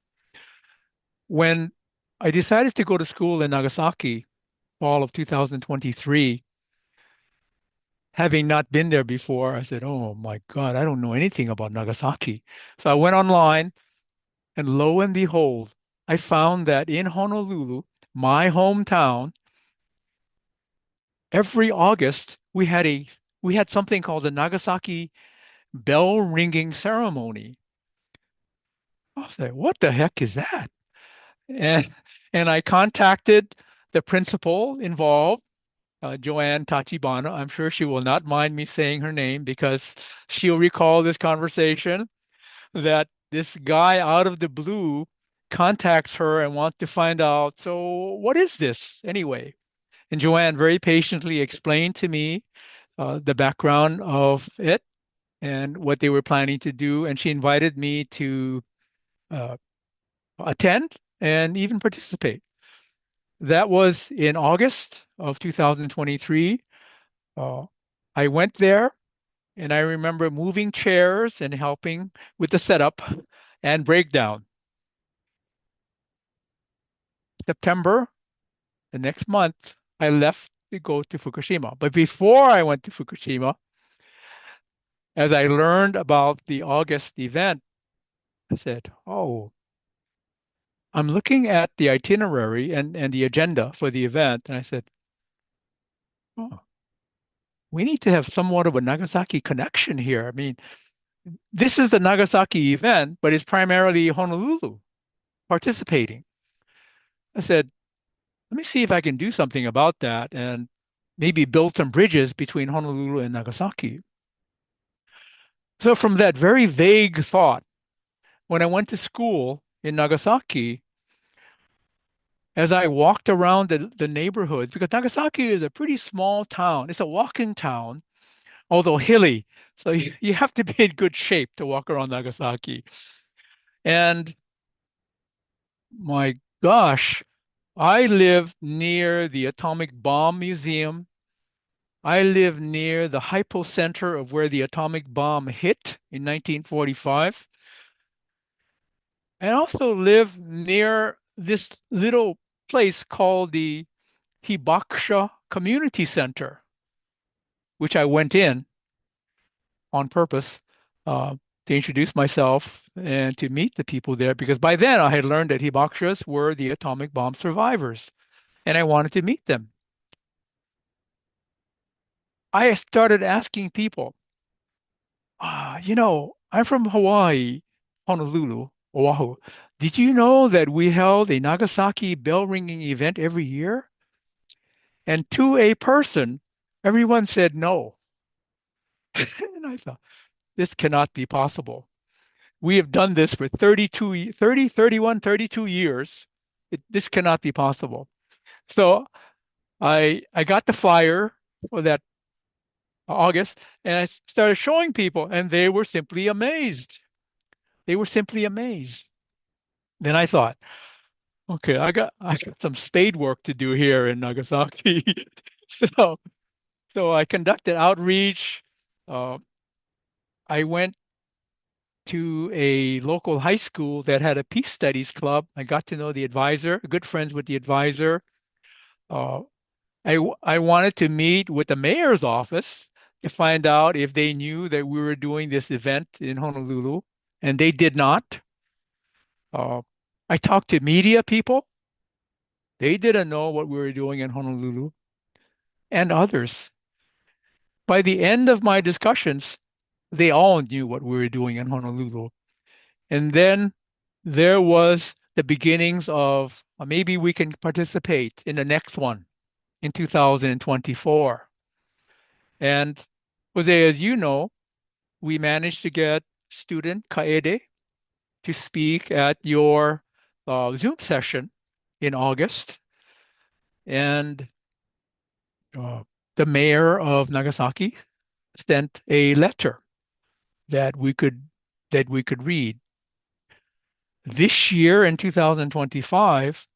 When I decided to go to school in Nagasaki, fall of 2023, having not been there before, I said, oh my God, I don't know anything about Nagasaki. So I went online, and lo and behold, I found that in Honolulu, my hometown, every August we had something called the Nagasaki bell ringing ceremony. I was like, what the heck is that? And and I contacted the principal involved, Joanne Tachibana. I'm sure she will not mind me saying her name because she'll recall this conversation that this guy out of the blue contacts her and wants to find out, so what is this anyway? And Joanne very patiently explained to me the background of it and what they were planning to do. And she invited me to uh, attend and even participate. That was in August of 2023. Uh, I went there and I remember moving chairs and helping with the setup and breakdown. September, the next month, I left to go to Fukushima. But before I went to Fukushima, as I learned about the August event, I said, oh, I'm looking at the itinerary and the agenda for the event. And I said, oh, we need to have somewhat of a Nagasaki connection here. I mean, this is a Nagasaki event, but it's primarily Honolulu participating. I said, let me see if I can do something about that and maybe build some bridges between Honolulu and Nagasaki. So from that very vague thought, when I went to school in Nagasaki, as I walked around the neighborhoods, because Nagasaki is a pretty small town. It's a walking town, although hilly. So you have to be in good shape to walk around Nagasaki. And my gosh, I live near the Atomic Bomb Museum. I live near the hypocenter of where the atomic bomb hit in 1945. And also live near this little place called the Hibakusha Community Center, which I went in on purpose uh, to introduce myself and to meet the people there, because by then I had learned that Hibakushas were the atomic bomb survivors, and I wanted to meet them. I started asking people, I'm from Hawaii, Honolulu, Oahu. Did you know that we held a Nagasaki bell ringing event every year? And to a person, everyone said no. And I thought, this cannot be possible. We have done this for 31, 32 years. This cannot be possible. So I got the flyer for that August, and I started showing people, and they were simply amazed. They were simply amazed. Then I thought, okay, I got some spade work to do here in Nagasaki. So so I conducted outreach. Uh, I went to a local high school that had a peace studies club. I got to know the advisor, good friends with the advisor. Uh, I wanted to meet with the mayor's office to find out if they knew that we were doing this event in Honolulu, and they did not. Uh, I talked to media people. They didn't know what we were doing in Honolulu, and others. By the end of my discussions, they all knew what we were doing in Honolulu. And then there was the beginnings of maybe we can participate in the next one in 2024. And Jose, as you know, we managed to get student Kaede to speak at your Zoom session in August. And uh, the mayor of Nagasaki sent a letter that we could read. This year in 2025,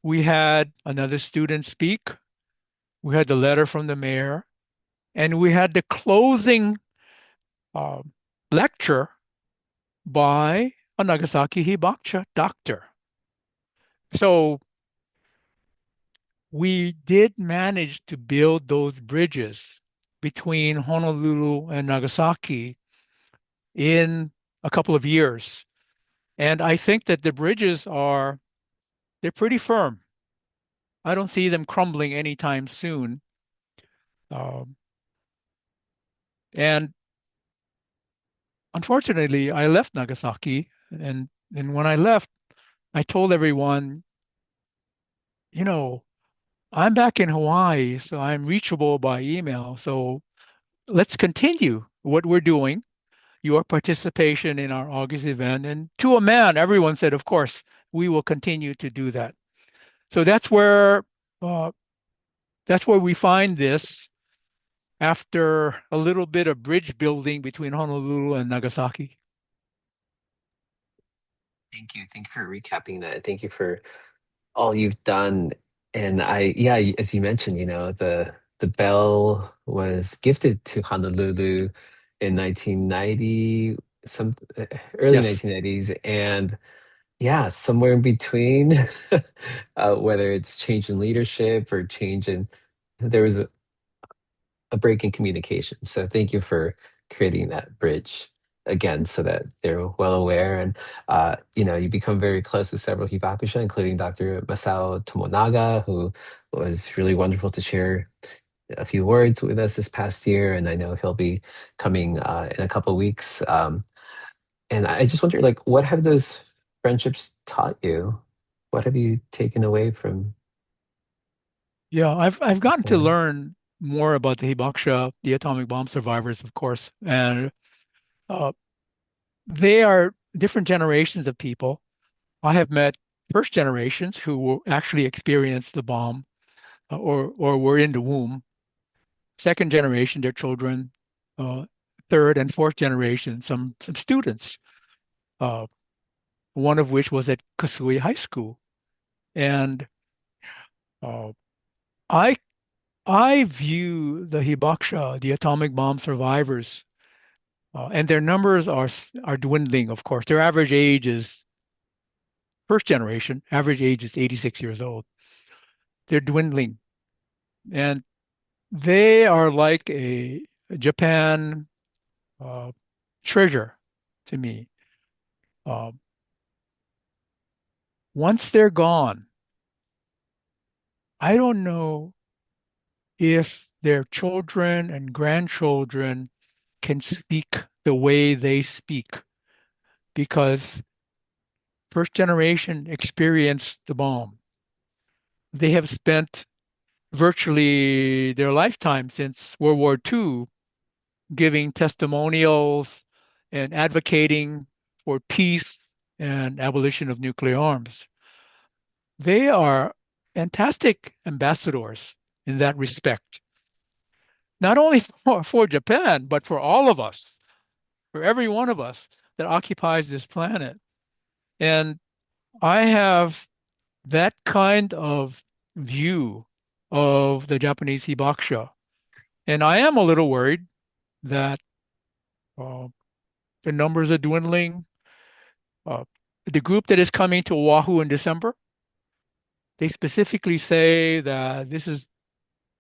we had another student speak. We had the letter from the mayor, and we had the closing uh, lecture by a Nagasaki Hibakusha doctor. So we did manage to build those bridges between Honolulu and Nagasaki in a couple of years. And I think that the bridges they're pretty firm. I don't see them crumbling anytime soon. Um, and unfortunately, I left Nagasaki, and when I left, I told everyone, you know, I'm back in Hawaii, so I'm reachable by email. So let's continue what we're doing, your participation in our August event. And to a man, everyone said, of course, we will continue to do that. So uh, that's where we find this after a little bit of bridge building between Honolulu and Nagasaki.
Thank you. Thank you for recapping that. Thank you for all you've done. And yeah, as you mentioned, the bell was gifted to Honolulu in 1990, some early
Yes.
1990s, and yeah, somewhere in between, whether it's change in leadership or change in, there was a break in communication. So thank you for creating that bridge again so that they're well aware. And you become very close with several hibakusha, including Dr. Masao Tomonaga, who was really wonderful to share a few words with us this past year. And I know he'll be coming in a couple of weeks. And I just wonder, like, what have those friendships taught you? What have you taken away from
Yeah, I've
this
gotten to
time?
learn more about the Hibakusha, the atomic bomb survivors, of course, and Uh, they are different generations of people. I have met first generations who actually experienced the bomb or were in the womb. Second generation, their children. Uh, third and fourth generation, some students. Uh, one of which was at Kasui High School, and uh, I I view the hibakusha, the atomic bomb survivors, and their numbers are dwindling. Of course, their average age is first generation. Average age is 86 years old. They're dwindling, and they are like a Japan uh, treasure to me. Uh, once they're gone, I don't know if their children and grandchildren can speak the way they speak because first generation experienced the bomb. They have spent virtually their lifetime since World War II giving testimonials and advocating for peace and abolition of nuclear arms. They are fantastic ambassadors in that respect, not only for Japan, but for all of us, for every one of us that occupies this planet. And I have that kind of view of the Japanese hibakusha. And I am a little worried that uh, the numbers are dwindling. Uh, the group that is coming to Oahu in December, they specifically say that this is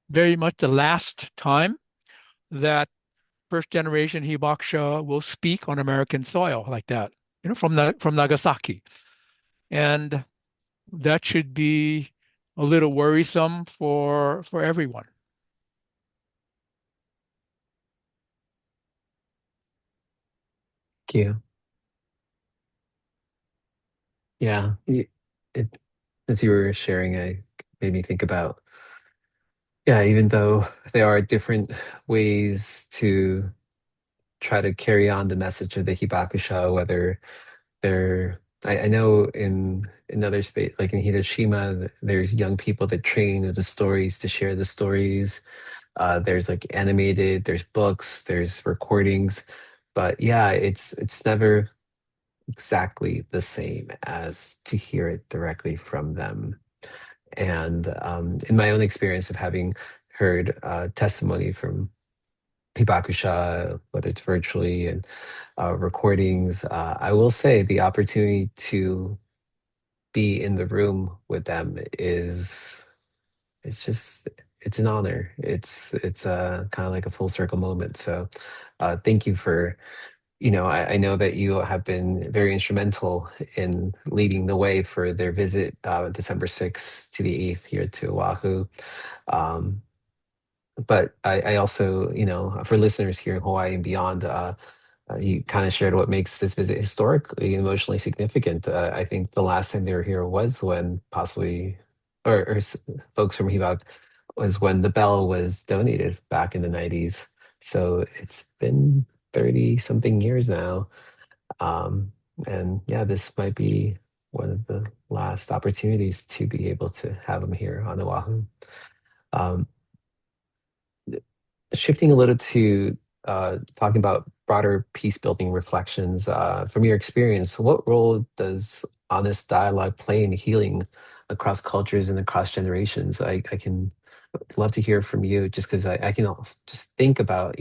very much the last time that first generation hibakusha will speak on American soil like that, from Nagasaki. And that should be a little worrisome for everyone.
Thank you. Yeah. It, as you were sharing, I made me think about, yeah, even though there are different ways to try to carry on the message of the hibakusha, whether they're, I know in other space, like in Hiroshima, there's young people that train with the stories to share the stories. There's like animated, there's books, there's recordings, but yeah, it's never exactly the same as to hear it directly from them. And in my own experience of having heard testimony from hibakusha, whether it's virtually and recordings, I will say the opportunity to be in the room with them is, it's just, it's an honor. It's kind of like a full circle moment. So thank you for, I know that you have been very instrumental in leading the way for their visit December 6th to the 8th here to Oahu. Um, but I also, for listeners here in Hawaii and beyond, you kind of shared what makes this visit historically and emotionally significant. I think the last time they were here was when possibly, or folks from Hibak, was when the bell was donated back in the 90s. So it's been 30 something years now. Um, and yeah, this might be one of the last opportunities to be able to have them here on Oahu. Um, Shifting a little to talking about broader peace building reflections, from your experience, what role does honest dialogue play in healing across cultures and across generations? I can love to hear from you just because I can also just think about,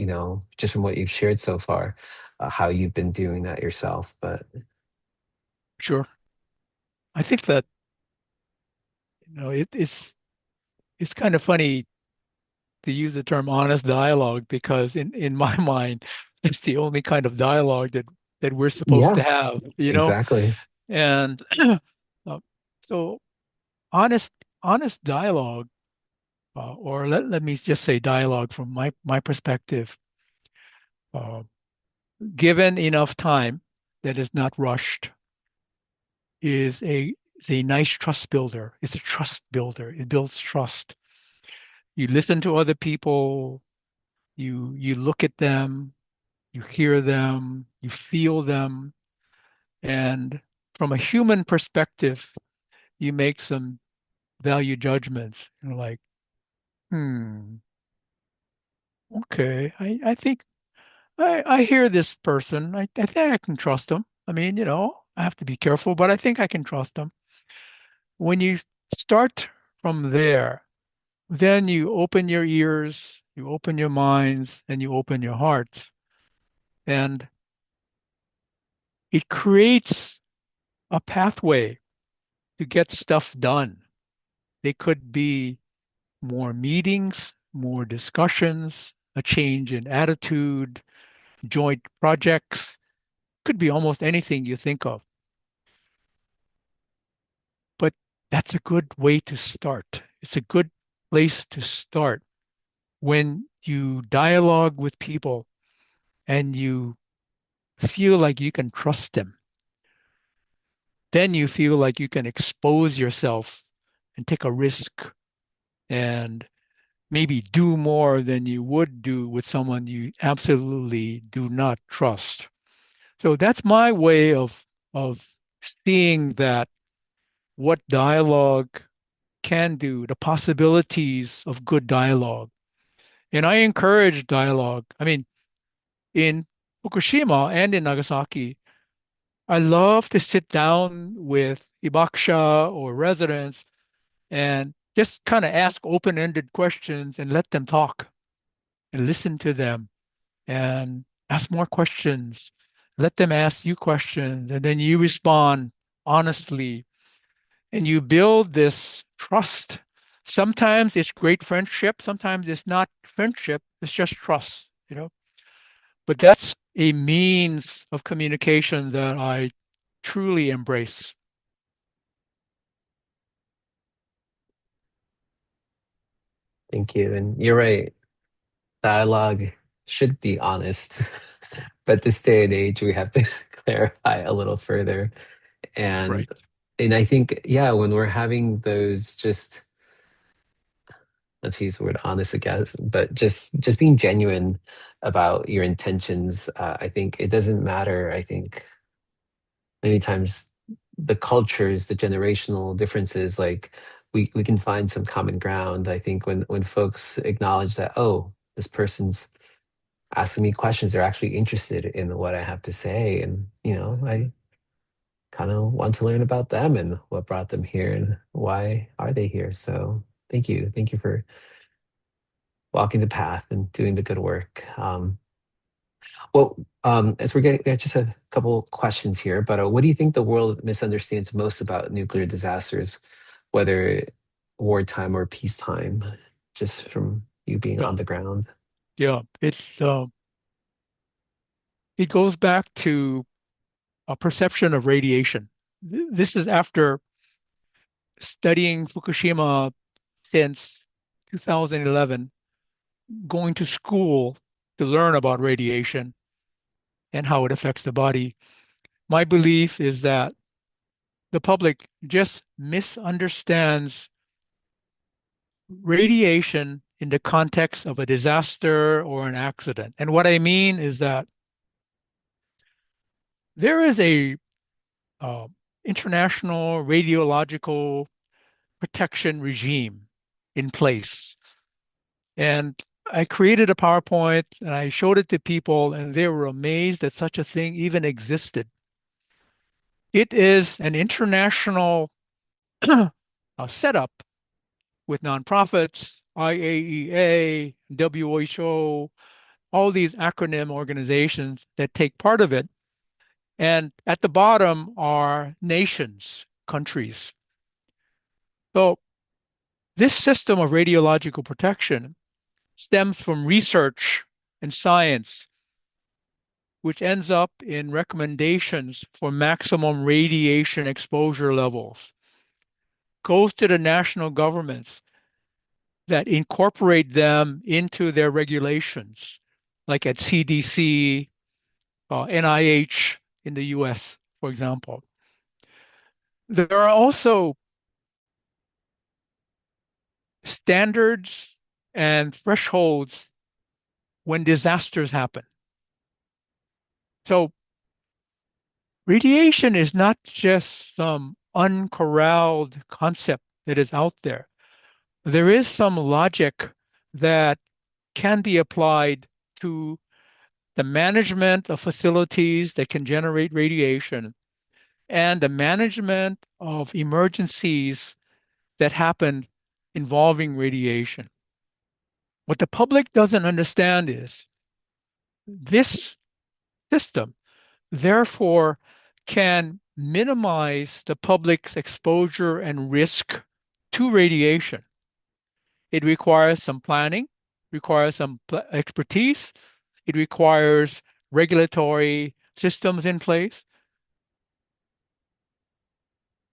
just from what you've shared so far, how you've been doing that yourself. But
Sure. I think that, it's kind of funny to use the term honest dialogue because in my mind, it's the only kind of dialogue that we're supposed to
yeah,
have.
exactly.
And so honest honest dialogue, or let me just say dialogue from my perspective, uh, given enough time that is not rushed, is a nice trust builder. It's a trust builder. It builds trust. You listen to other people, you look at them, you hear them, you feel them, and from a human perspective, you make some value judgments. You're like, hmm, okay, I think I hear this person. I think I can trust them. I mean, I have to be careful, but I think I can trust them. When you start from there, then you open your ears, you open your minds, and you open your hearts. And it creates a pathway to get stuff done. They could be more meetings, more discussions, a change in attitude, joint projects, could be almost anything you think of. But that's a good way to start. It's a good place to start when you dialogue with people and you feel like you can trust them. Then you feel like you can expose yourself and take a risk and maybe do more than you would do with someone you absolutely do not trust. So that's my way of seeing that what dialogue can do, the possibilities of good dialogue. And I encourage dialogue. I mean, in Fukushima and in Nagasaki, I love to sit down with hibakusha or residents and just kind of ask open-ended questions and let them talk and listen to them and ask more questions. Let them ask you questions, and then you respond honestly, and you build this trust. Sometimes it's great friendship, sometimes it's not friendship, it's just trust. But that's a means of communication that I truly embrace.
Thank you. And you're right. Dialogue should be honest, but this day and age, we have to clarify a little further. And
Right.
and I think, yeah, when we're having those just let's use the word honest again, but just being genuine about your intentions, I think it doesn't matter. I think many times the cultures, the generational differences, like we can find some common ground. I think when folks acknowledge that, oh, this person's asking me questions, they're actually interested in what I have to say, and I kind of want to learn about them and what brought them here and why are they here. So thank you for walking the path and doing the good work. Well, as we're getting, I just have a couple questions here, but what do you think the world misunderstands most about nuclear disasters, whether wartime or peacetime, just from you being
Yeah.
on the ground?
Yeah. It goes back to a perception of radiation. This is after studying Fukushima since 2011, going to school to learn about radiation and how it affects the body. My belief is that the public just misunderstands radiation in the context of a disaster or an accident. And what I mean is that there is a uh, international radiological protection regime in place. And I created a PowerPoint and I showed it to people, and they were amazed that such a thing even existed. It is an international setup with nonprofits, IAEA, WHO, all these acronym organizations that take part of it. And at the bottom are nations, countries. So this system of radiological protection stems from research and science, which ends up in recommendations for maximum radiation exposure levels, goes to the national governments that incorporate them into their regulations, like at CDC, NIH in the US, for example. There are also standards and thresholds when disasters happen. So radiation is not just some uncorralled concept that is out there. There is some logic that can be applied to the management of facilities that can generate radiation and the management of emergencies that happen involving radiation. What the public doesn't understand is this system, therefore, can minimize the public's exposure and risk to radiation. It requires some planning, requires some expertise, it requires regulatory systems in place.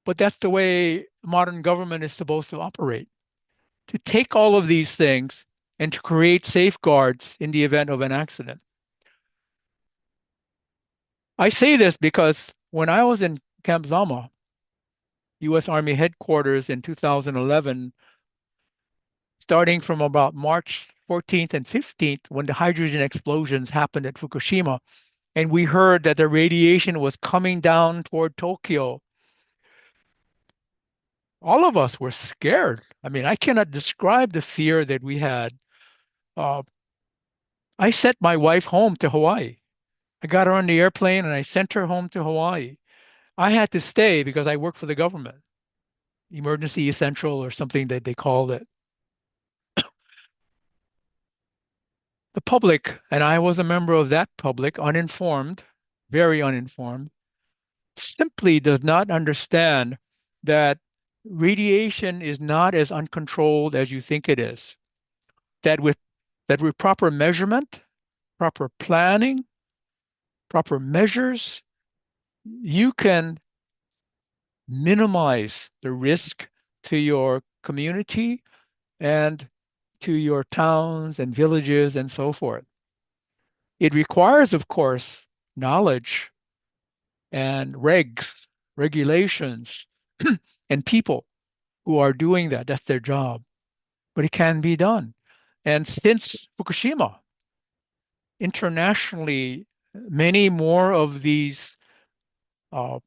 But that's the way modern government is supposed to operate, to take all of these things and to create safeguards in the event of an accident. I say this because when I was in Camp Zama, U.S. Army headquarters in 2011, starting from about March 14th and 15th, when the hydrogen explosions happened at Fukushima, and we heard that the radiation was coming down toward Tokyo, all of us were scared. I mean, I cannot describe the fear that we had. Uh, I sent my wife home to Hawaii. I got her on the airplane and I sent her home to Hawaii. I had to stay because I work for the government, emergency essential or something that they called it. The public, and I was a member of that public, uninformed, very uninformed, simply does not understand that radiation is not as uncontrolled as you think it is. That with proper measurement, proper planning, proper measures, you can minimize the risk to your community and to your towns and villages and so forth. It requires, of course, knowledge and regulations, and people who are doing that. That's their job. But it can be done. And since Fukushima, internationally, many more of these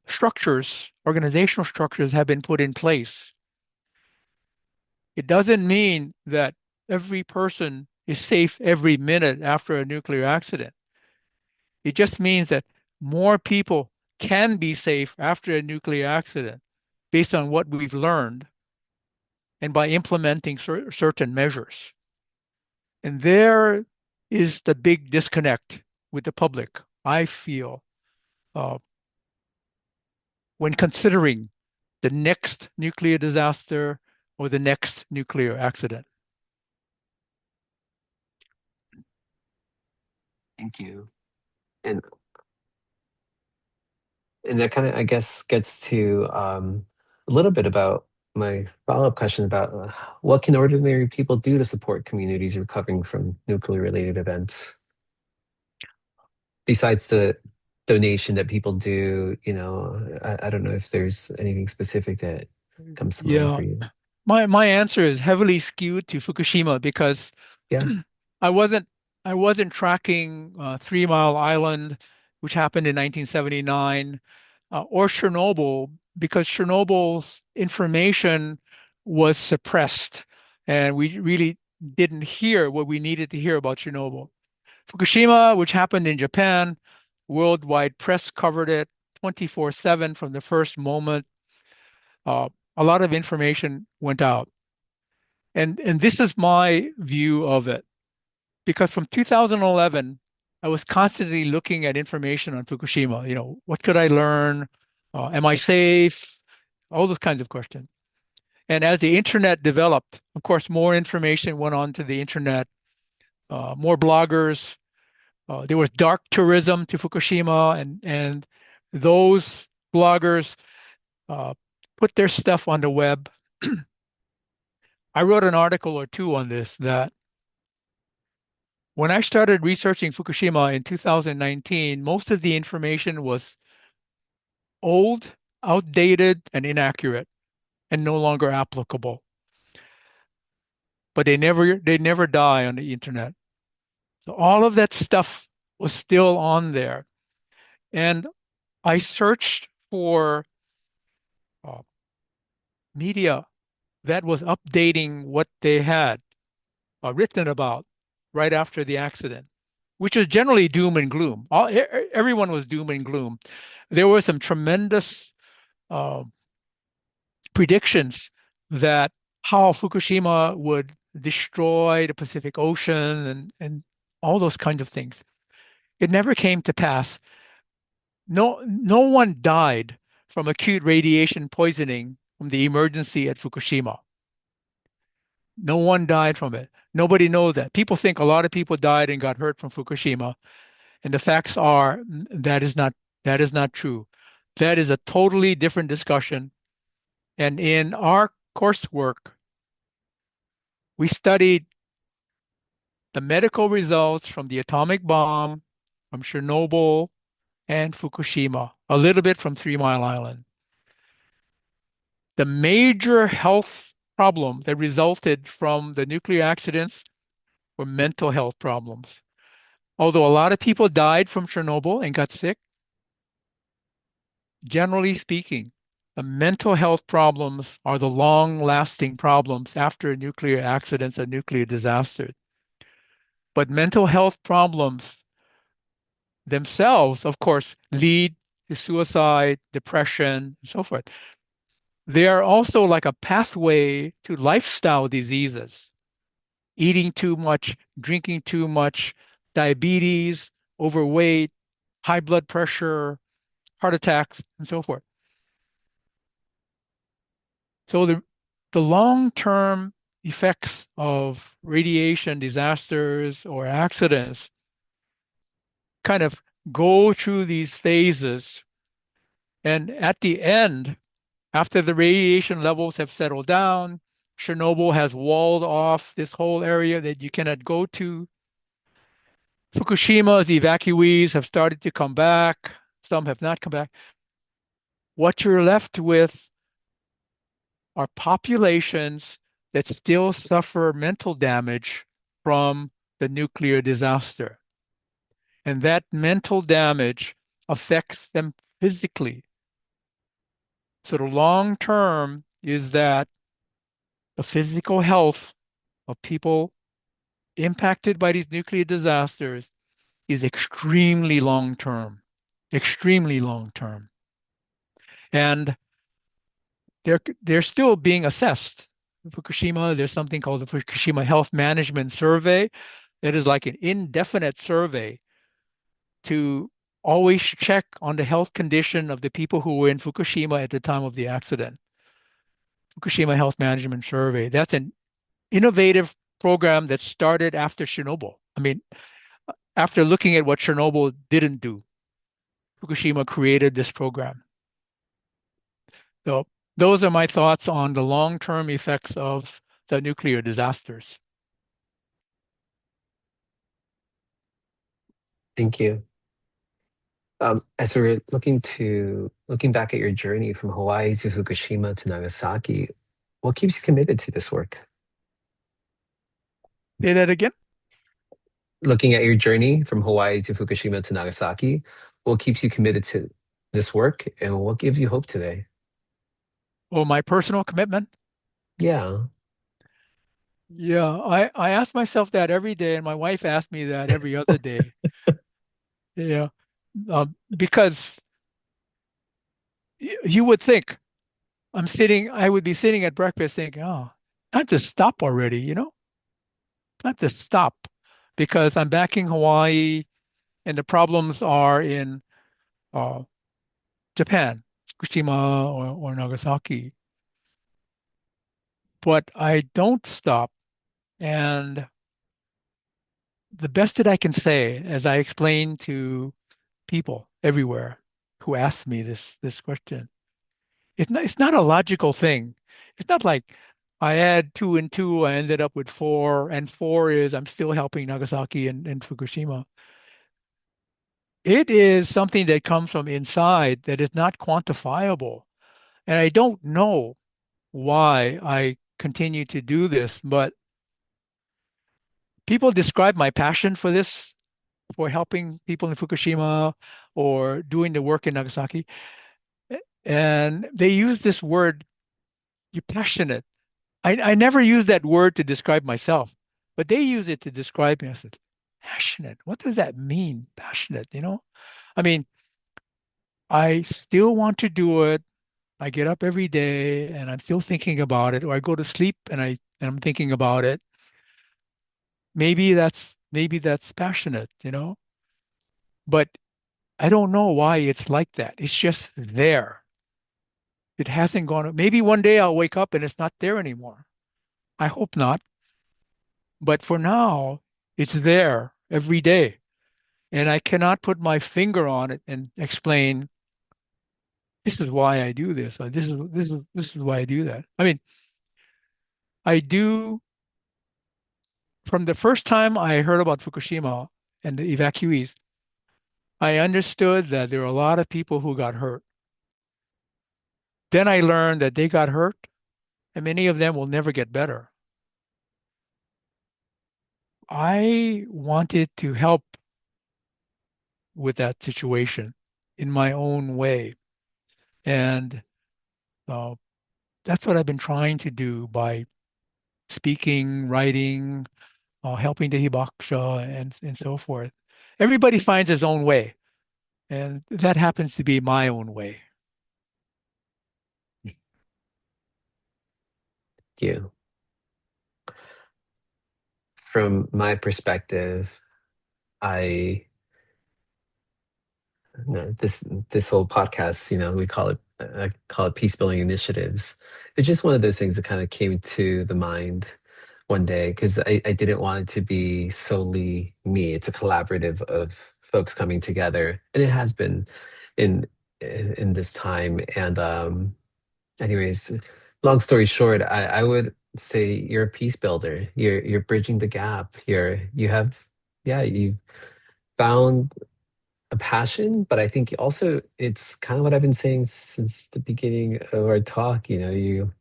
structures, organizational structures, have been put in place. It doesn't mean that every person is safe every minute after a nuclear accident. It just means that more people can be safe after a nuclear accident based on what we've learned and by implementing certain measures. And there is the big disconnect with the public, I feel, uh, when considering the next nuclear disaster or the next nuclear accident.
Thank you. And that kind of, I guess, gets to a little bit about my follow-up question about what can ordinary people do to support communities recovering from nuclear-related events, besides the donation that people do. I don't know if there's anything specific that comes to mind
Yeah,
for you.
my answer is heavily skewed to Fukushima because
Yeah.
I wasn't I wasn't tracking Three Mile Island, which happened in 1979, or Chernobyl because Chernobyl's information was suppressed, and we really didn't hear what we needed to hear about Chernobyl. Fukushima, which happened in Japan, worldwide press covered it 24/7 from the first moment. Uh, a lot of information went out. And this is my view of it. Because from 2011, I was constantly looking at information on Fukushima. What could I learn? Am I safe? All those kinds of questions. And as the internet developed, of course, more information went onto the internet, more bloggers. There was dark tourism to Fukushima, and those bloggers uh, put their stuff on the web. I wrote an article or two on this that when I started researching Fukushima in 2019, most of the information was old, outdated, and inaccurate, and no longer applicable. But they never die on the internet. So all of that stuff was still on there. And I searched for uh, media that was updating what they had written about right after the accident, which is generally doom and gloom. Everyone was doom and gloom. There were some tremendous uh, predictions that how Fukushima would destroy the Pacific Ocean and all those kinds of things. It never came to pass. No one died from acute radiation poisoning from the emergency at Fukushima. No one died from it. Nobody knows that. People think a lot of people died and got hurt from Fukushima, and the facts are that is not true. That is a totally different discussion. And in our coursework, we studied the medical results from the atomic bomb, from Chernobyl and Fukushima, a little bit from Three Mile Island. The major health problem that resulted from the nuclear accidents were mental health problems. Although a lot of people died from Chernobyl and got sick, generally speaking, the mental health problems are the long-lasting problems after nuclear accidents and nuclear disasters. But mental health problems themselves, of course, lead to suicide, depression, and so forth. They are also like a pathway to lifestyle diseases, eating too much, drinking too much, diabetes, overweight, high blood pressure, heart attacks, and so forth. So the long-term effects of radiation disasters or accidents kind of go through these phases. And at the end, after the radiation levels have settled down, Chernobyl has walled off this whole area that you cannot go to. Fukushima's evacuees have started to come back. Some have not come back. What you're left with are populations that still suffer mental damage from the nuclear disaster. And that mental damage affects them physically. So the long term is that the physical health of people impacted by these nuclear disasters is extremely long term, extremely long term. And they're still being assessed. In Fukushima, there's something called the Fukushima Health Management Survey. That is like an indefinite survey to always check on the health condition of the people who were in Fukushima at the time of the accident. Fukushima Health Management Survey. That's an innovative program that started after Chernobyl. I mean, after looking at what Chernobyl didn't do, Fukushima created this program. So those are my thoughts on the long-term effects of the nuclear disasters.
Thank you. As we're looking back at your journey from Hawaii to Fukushima to Nagasaki, what keeps you committed to this work?
Say that again.
Looking at your journey from Hawaii to Fukushima to Nagasaki, what keeps you committed to this work and what gives you hope today?
Oh, my personal commitment.
Yeah.
Yeah, I ask myself that every day, and my wife asks me that every other day. Yeah, because you would think I would be sitting at breakfast thinking, oh, time to stop already, time to stop because I'm back in Hawaii and the problems are in uh, Japan, Fukushima or Nagasaki. But I don't stop. And the best that I can say, as I explain to people everywhere who ask me this question, it's not a logical thing. It's not like I add two and two, I ended up with four, and four is I'm still helping Nagasaki and Fukushima. It is something that comes from inside that is not quantifiable. And I don't know why I continue to do this, but people describe my passion for this for helping people in Fukushima or doing the work in Nagasaki. And they use this word, you're passionate. I never use that word to describe myself, but they use it to describe me. I said, passionate. What does that mean? Passionate, you know? I mean, I still want to do it. I get up every day and I'm still thinking about it, or I go to sleep and I'm thinking about it. Maybe that's passionate, you know? But I don't know why it's like that. It's just there. It hasn't gone. Maybe one day I'll wake up and it's not there anymore. I hope not. But for now, it's there every day. And I cannot put my finger on it and explain this is why I do this, or this is why I do that. I mean, I do from the first time I heard about Fukushima and the evacuees, I understood that there were a lot of people who got hurt. Then I learned that they got hurt and many of them will never get better. I wanted to help with that situation in my own way. And uh, that's what I've been trying to do by speaking, writing, helping the hibakusha, and so forth. Everybody finds his own way, and that happens to be my own way.
You. From my perspective, I this whole podcast, we call it I call it Peacebuilding Initiatives. It's just one of those things that kind of came to the mind one day because I didn't want it to be solely me. It's a collaborative of folks coming together, and it has been in in this time. And anyways, long story short, I would say you're a peace builder. You're bridging the gap. You have yeah, you found a passion, but I think also it's kind of what I've been saying since the beginning of our talk. You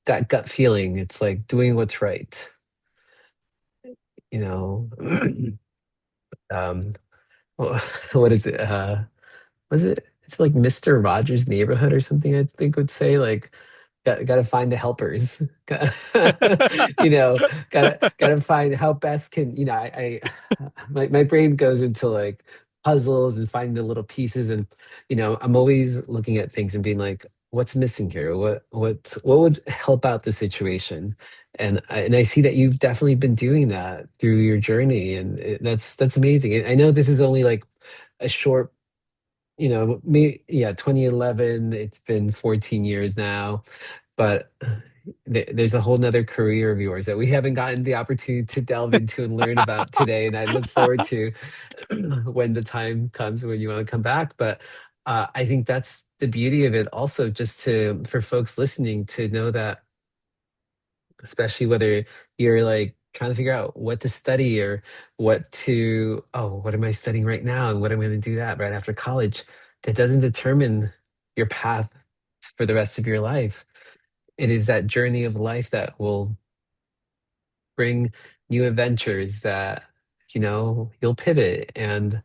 that gut feeling. It's like doing what's right. You know, um, what is it? Was it? It's like Mr. Rogers' Neighborhood or something. I think would say like got to find the helpers. you know, gotta find how best can my brain goes into like puzzles and finding the little pieces, and I'm always looking at things and being like, what's missing here? What would help out the situation? And I see that you've definitely been doing that through your journey, and that's amazing. And I know this is only like a short, me, yeah, 2011. It's been 14 years now, but there's a whole nother career of yours that we haven't gotten the opportunity to delve into and learn about today. And I look forward to when the time comes when you want to come back. But I think that's the beauty of it also, just for folks listening to know that, especially whether you're like trying to figure out what to study or what am I studying right now and what am I going to do that right after college, that doesn't determine your path for the rest of your life. It is that journey of life that will bring new adventures that you'll pivot and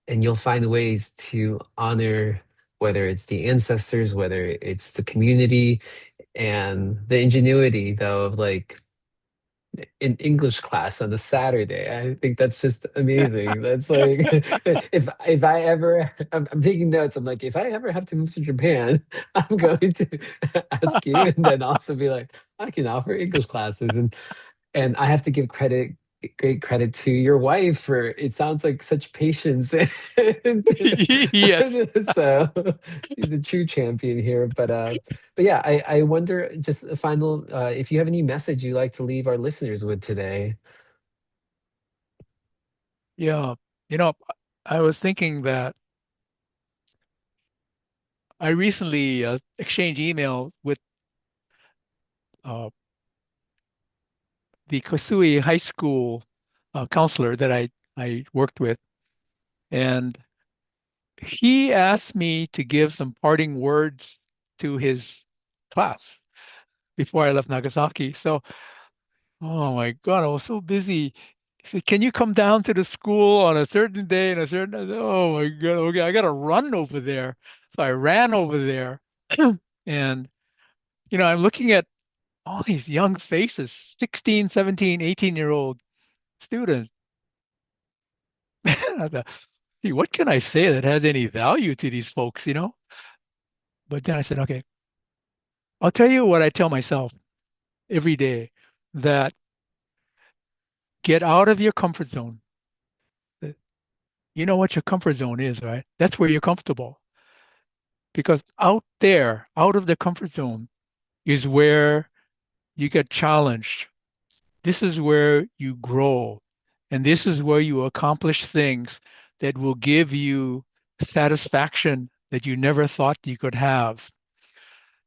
you'll find ways to honor, whether it's the ancestors, whether it's the community, and the ingenuity though of like in English class on a Saturday. I think that's just amazing. That's like if I ever I'm taking notes. I'm like, if I ever have to move to Japan, I'm going to ask you, and then also be like, I can offer English classes, and I have to give great credit to your wife for it sounds like such patience and
Yes.
so she's the true champion here. But yeah, I wonder, just a final, if you have any message you'd like to leave our listeners with today.
Yeah. You know, I was thinking that I recently exchanged email with uh, the Kosui High School counselor that I worked with, and he asked me to give some parting words to his class before I left Nagasaki. So, oh my God, I was so busy He said, "Can you come down to the school on a certain day and a certain?" I said, "Oh my God, okay, I got to run over there." So I ran over there, and I'm looking at all these young faces, 16, 17, 18-year-old students. I thought, gee, what can I say that has any value to these folks? But then I said, okay, I'll tell you what I tell myself every day, that get out of your comfort zone. You know what your comfort zone is, right? That's where you're comfortable. Because out there, out of the comfort zone, is where you get challenged. This is where you grow. And this is where you accomplish things that will give you satisfaction that you never thought you could have.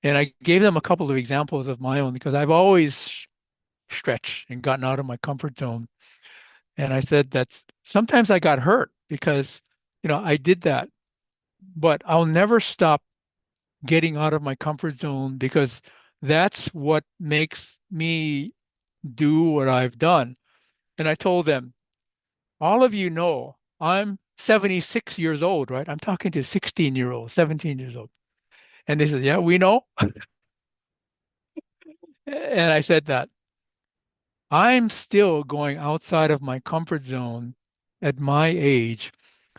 And I gave them a couple of examples of my own because I've always stretched and gotten out of my comfort zone. And I said that sometimes I got hurt because, I did that, but I'll never stop getting out of my comfort zone because that's what makes me do what I've done. And I told them, all of you know, I'm 76 years old, right? I'm talking to 16-year-olds, 17 years old. And they said, yeah, we know. And I said that I'm still going outside of my comfort zone at my age.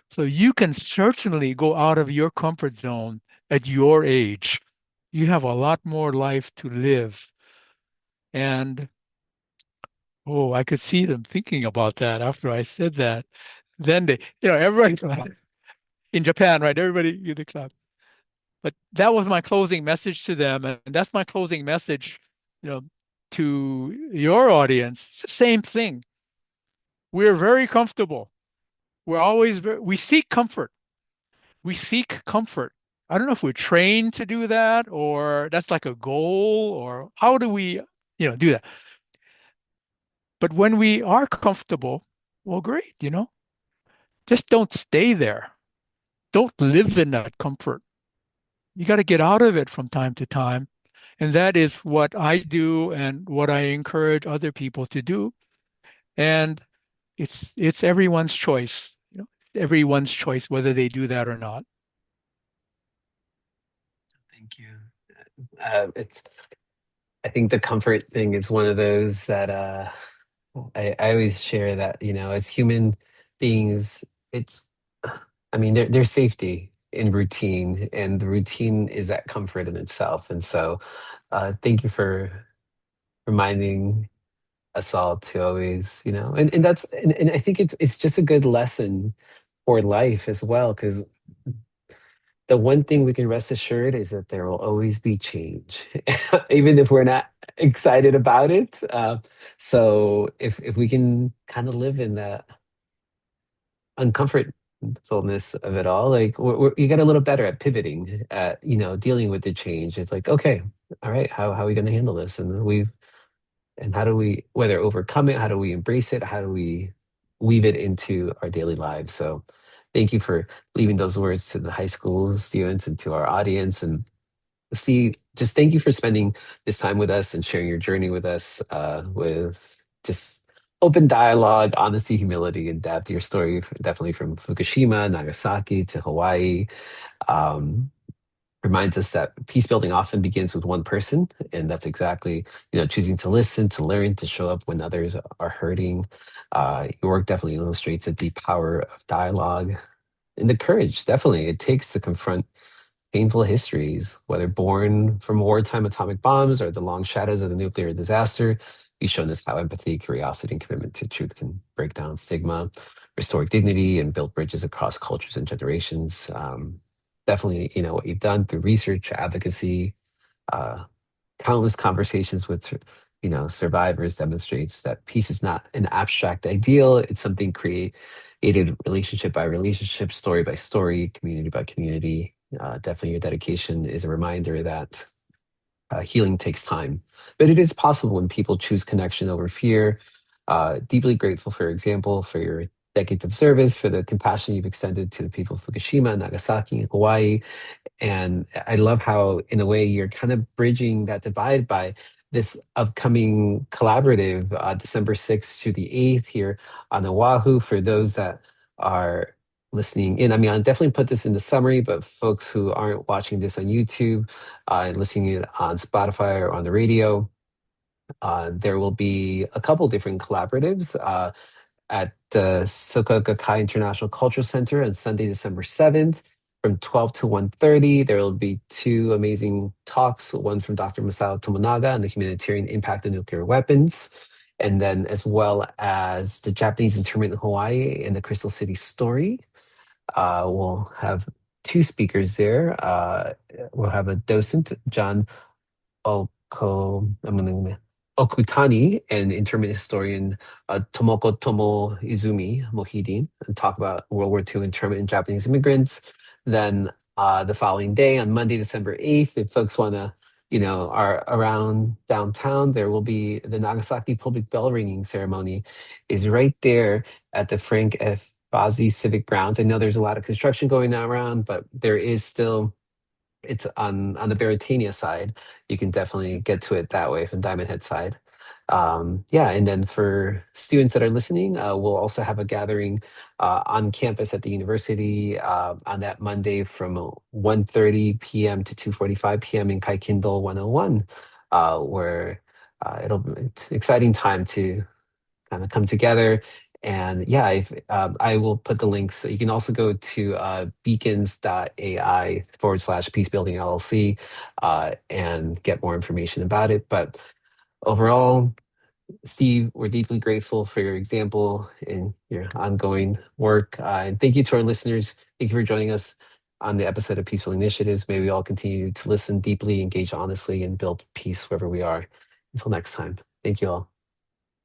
So you can certainly go out of your comfort zone at your age. You have a lot more life to live. And oh, I could see them thinking about that after I said that. Then everybody clapped. In Japan, right? Everybody, you clap. But that was my closing message to them, and that's my closing message, you know, to your audience. It's the same thing. We're very comfortable. We seek comfort. We seek comfort. I don't know if we're trained to do that or that's like a goal or how do we, do that. But when we are comfortable, well, great. Just don't stay there. Don't live in that comfort. You got to get out of it from time to time. And that is what I do and what I encourage other people to do. And it's everyone's choice, everyone's choice whether they do that or not.
Thank you. It's I think the comfort thing is one of those that I always share that, as human beings, it's, I mean, there's safety in routine, and the routine is that comfort in itself. And so, thank you for reminding us all to always, and I think it's just a good lesson for life as well, because the one thing we can rest assured is that there will always be change, even if we're not excited about it. So if we can kind of live in that uncomfortableness of it all, like you get a little better at pivoting, at dealing with the change. It's like, okay, all right, how are we going to handle this? And how do we, whether overcome it, how do we embrace it? How do we weave it into our daily lives? So thank you for leaving those words to the high school students and to our audience. And Steve, just thank you for spending this time with us and sharing your journey with us, with just open dialogue, honesty, humility, and depth. Your story, definitely from Fukushima, Nagasaki to Hawaii. Um, Reminds us that peace building often begins with one person, and that's exactly, choosing to listen, to learn, to show up when others are hurting. Your work definitely illustrates the deep power of dialogue and the courage, definitely, it takes to confront painful histories, whether born from wartime atomic bombs or the long shadows of the nuclear disaster. You've shown us how empathy, curiosity, and commitment to truth can break down stigma, restore dignity, and build bridges across cultures and generations. Definitely, what you've done through research, advocacy, uh, countless conversations with, survivors demonstrates that peace is not an abstract ideal. It's something created relationship by relationship, story by story, community by community. Definitely, your dedication is a reminder that healing takes time, but it is possible when people choose connection over fear. Deeply grateful, for example, for your decades of service, for the compassion you've extended to the people of Fukushima, Nagasaki, and Hawaii. And I love how, in a way, you're kind of bridging that divide by this upcoming collaborative, December 6th to the 8th here on Oahu. For those that are listening in, I mean, I'll definitely put this in the summary, but folks who aren't watching this on YouTube and listening it on Spotify or on the radio, there will be a couple different collaboratives. At the Soka Gakkai International Cultural Center on Sunday, December 7th from 12 to 1:30. There will be two amazing talks, one from Dr. Masao Tomonaga on the humanitarian impact of nuclear weapons, and then as well as the Japanese internment in Hawaii and the Crystal City story. We'll have two speakers there. We'll have a docent, John I'm gonna Okutani, and internment historian Tomoko Tomo Izumi Mohidin, and talk about World War II internment and Japanese immigrants. Then the following day, on Monday, December 8th, if folks want to, are around downtown, there will be the Nagasaki public bell ringing ceremony is right there at the Frank F. Fozzie Civic Grounds. I know there's a lot of construction going on around, but there is still it's on the Beretania side. You can definitely get to it that way from Diamond Head side. Yeah, and then for students that are listening, we'll also have a gathering on campus at the university on that Monday from 1:30 p.m. to 2:45 p.m. in Kaikindle 101, where it's an exciting time to kind of come together. And yeah, I will put the links. You can also go to beacons.ai/peacebuilding LLC and get more information about it. But overall, Steve, we're deeply grateful for your example and your ongoing work. And thank you to our listeners. Thank you for joining us on the episode of Peaceful Initiatives. May we all continue to listen deeply, engage honestly, and build peace wherever we are. Until next time, thank you all.